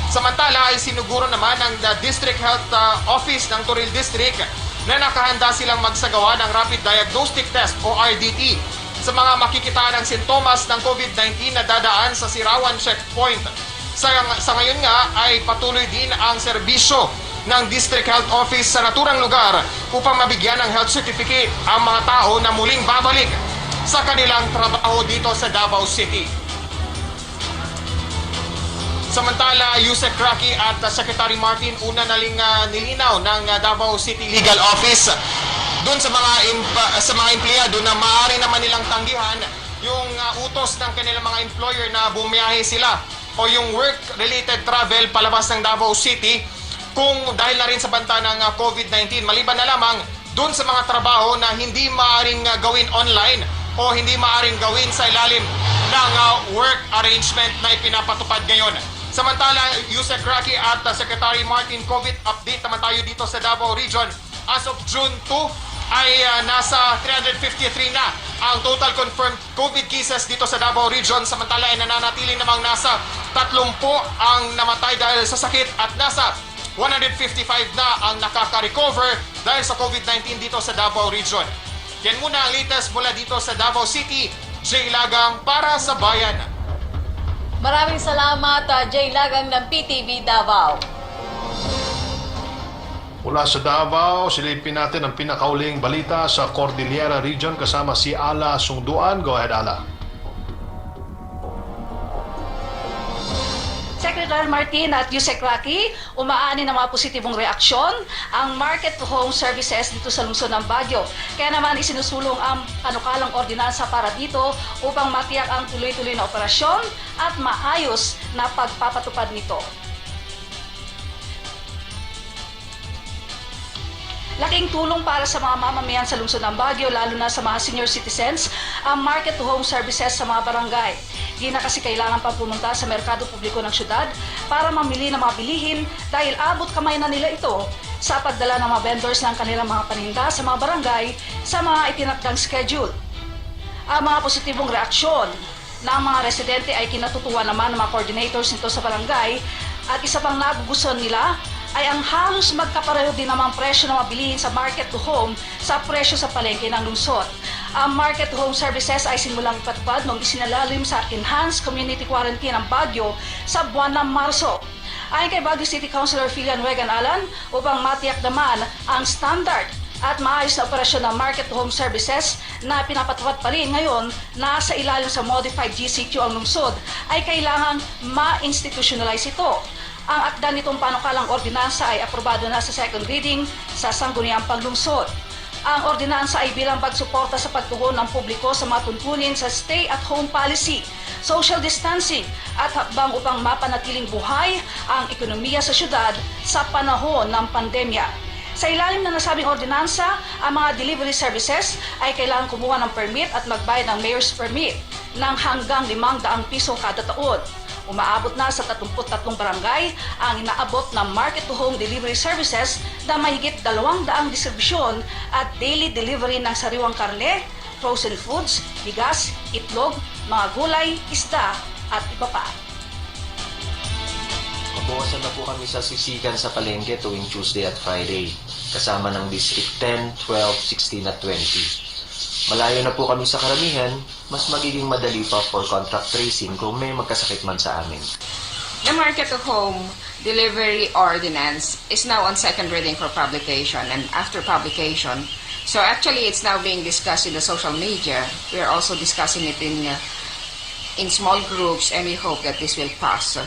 Samantala ay sinuguro naman ng District Health Office ng Turil District na nakahanda silang magsagawa ng Rapid Diagnostic Test o RDT sa mga makikita ng sintomas ng COVID-19 na dadaan sa Sirawan Checkpoint. Sa ngayon nga ay patuloy din ang serbisyo ng District Health Office sa naturang lugar upang mabigyan ng health certificate ang mga tao na muling babalik sa kanilang trabaho dito sa Davao City. Samantala, Yusek Rocky at Secretary Martin una naling nilinaw ng Davao City Legal Office doon sa mga empleyado na maaari naman nilang tanggihan yung utos ng kanilang mga employer na bumiyahe sila o yung work-related travel palabas ng Davao City kung dahil na rin sa banta ng COVID-19. Maliban na lamang doon sa mga trabaho na hindi maaaring gawin online o hindi maaaring gawin sa ilalim ng work arrangement na ipinapatupad ngayon. Samantala, Yusek Rocky at Secretary Martin, COVID update naman tayo dito sa Davao Region. As of June 2 ay nasa 353 na ang total confirmed COVID cases dito sa Davao Region. Samantala ay nananatiling namang nasa 30 ang namatay dahil sa sakit at nasa 155 na ang nakaka-recover dahil sa COVID-19 dito sa Davao Region. Yan muna ang latest mula dito sa Davao City. Jay Lagang para sa Bayan. Maraming salamat, Jay Lagang ng PTV Davao. Mula sa Davao, silipin natin ang pinakauling balita sa Cordillera Region kasama si Ala Sungduan. Go ahead, Ala. Secretary Martin at Yusek Rocky, umaani ng mga positibong reaksyon ang market-to-home services dito sa lungsod ng Baguio. Kaya naman isinusulong ang panukalang ordinansa para dito upang matiyak ang tuloy-tuloy na operasyon at maayos na pagpapatupad nito. Laking tulong para sa mga mamamayan sa lungsod ng Baguio, lalo na sa mga senior citizens, ang market-to-home services sa mga barangay. Di na kasi kailangan pa pumunta sa merkado publiko ng syudad para mamili ng mga bilihin dahil abot kamay na nila ito sa pagdala ng mga vendors ng kanilang mga paninda sa mga barangay sa mga itinakdang schedule. Ang mga positibong reaksyon ng mga residente ay kinatutuwa naman ng mga coordinators nito sa barangay at isa pang nagugustuhan nila ay ang halos magkapareho din namang presyo ng mabilihin sa market-to-home sa presyo sa palengke ng lungsod. Ang market-to-home services ay simulang ipatupad nung isinalalim sa Enhanced Community Quarantine ng Baguio sa buwan ng Marso. Ayon kay Baguio City Councilor Filian Wegan Alan, upang matiyak naman ang standard at maayos na operasyon ng market-to-home services na pinapatupad pa rin ngayon nasa ilalim sa Modified GCQ ang lungsod, ay kailangang ma-institutionalize ito. Ang akda nitong panukalang ordinansa ay aprobado na sa second reading sa Sangguniang Panglungsod. Ang ordinansa ay bilang pagsuporta sa pagtugon ng publiko sa mga tuntunin sa stay-at-home policy, social distancing at hakbang upang mapanatiling buhay ang ekonomiya sa syudad sa panahon ng pandemya. Sa ilalim ng nasabing ordinansa, ang mga delivery services ay kailangan kumuha ng permit at magbayad ng mayor's permit ng hanggang 500 piso kada taon. Umaabot na sa 33 barangay ang inaabot ng market-to-home delivery services na mahigit 200 distribusyon at daily delivery ng sariwang karne, frozen foods, bigas, itlog, mga gulay, isda at iba pa. Mabukasan na po kami sa sisikan sa palengke tuwing Tuesday at Friday, kasama ng District 10, 12, 16 at 20. Malayo na po kami sa karamihan, mas magiging madali pa for contact tracing kung may magkasakit man sa amin. The market-to-home delivery ordinance is now on second reading for publication and after publication. So actually, it's now being discussed in the social media. We are also discussing it in small groups and we hope that this will pass.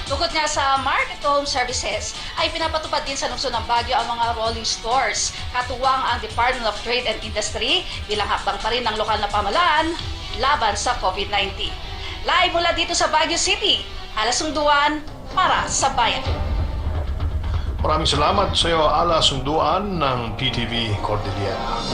Bukod nga sa market-to-home services, ay pinapatupad din sa lungsod ng Baguio ang mga rolling stores. Katuwang ang Department of Trade and Industry bilang hakbang pa rin ng lokal na pamahalaan laban sa COVID-19. Live mula dito sa Baguio City, Ala Sungduan para sa Bayan. Maraming salamat sa iyo, Ala Sungduan ng PTV Cordillera.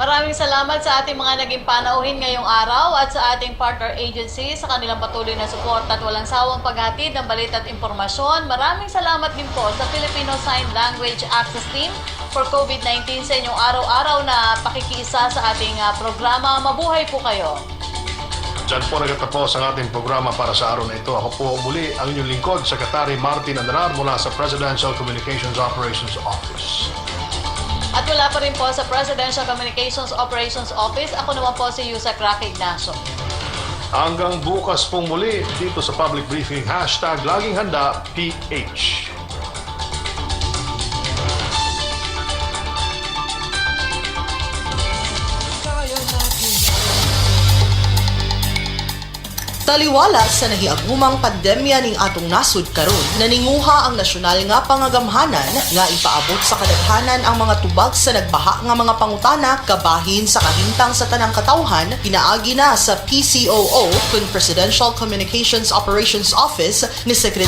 Maraming salamat sa ating mga naging panauhin ngayong araw at sa ating partner agency sa kanilang patuloy na suporta at walang sawang paghatid ng balita at impormasyon. Maraming salamat din po sa Filipino Sign Language Access Team for COVID-19 sa inyong araw-araw na pakikiisa sa ating programa. Mabuhay po kayo! Diyan po nagtatapos ang ating programa para sa araw na ito. Ako po muli ang inyong lingkod, Secretary Martin Andanar mula sa Presidential Communications Operations Office. At wala pa rin po sa Presidential Communications Operations Office, ako naman po si Yusek Rocky Ignacio. Hanggang bukas pong muli dito sa Public Briefing, #LagingHanda PH. Taliwala sa nahiagumang pandemya ning atong nasud karon, naninguha ang nasyonal nga pangagamhanan nga ipaabot sa kadaghanan ang mga tubag sa nagbaha nga mga pangutana kabahin sa kahimtang sa tanang katawhan, pinaagi na sa PCOO kun Presidential Communications Operations Office ni Secretary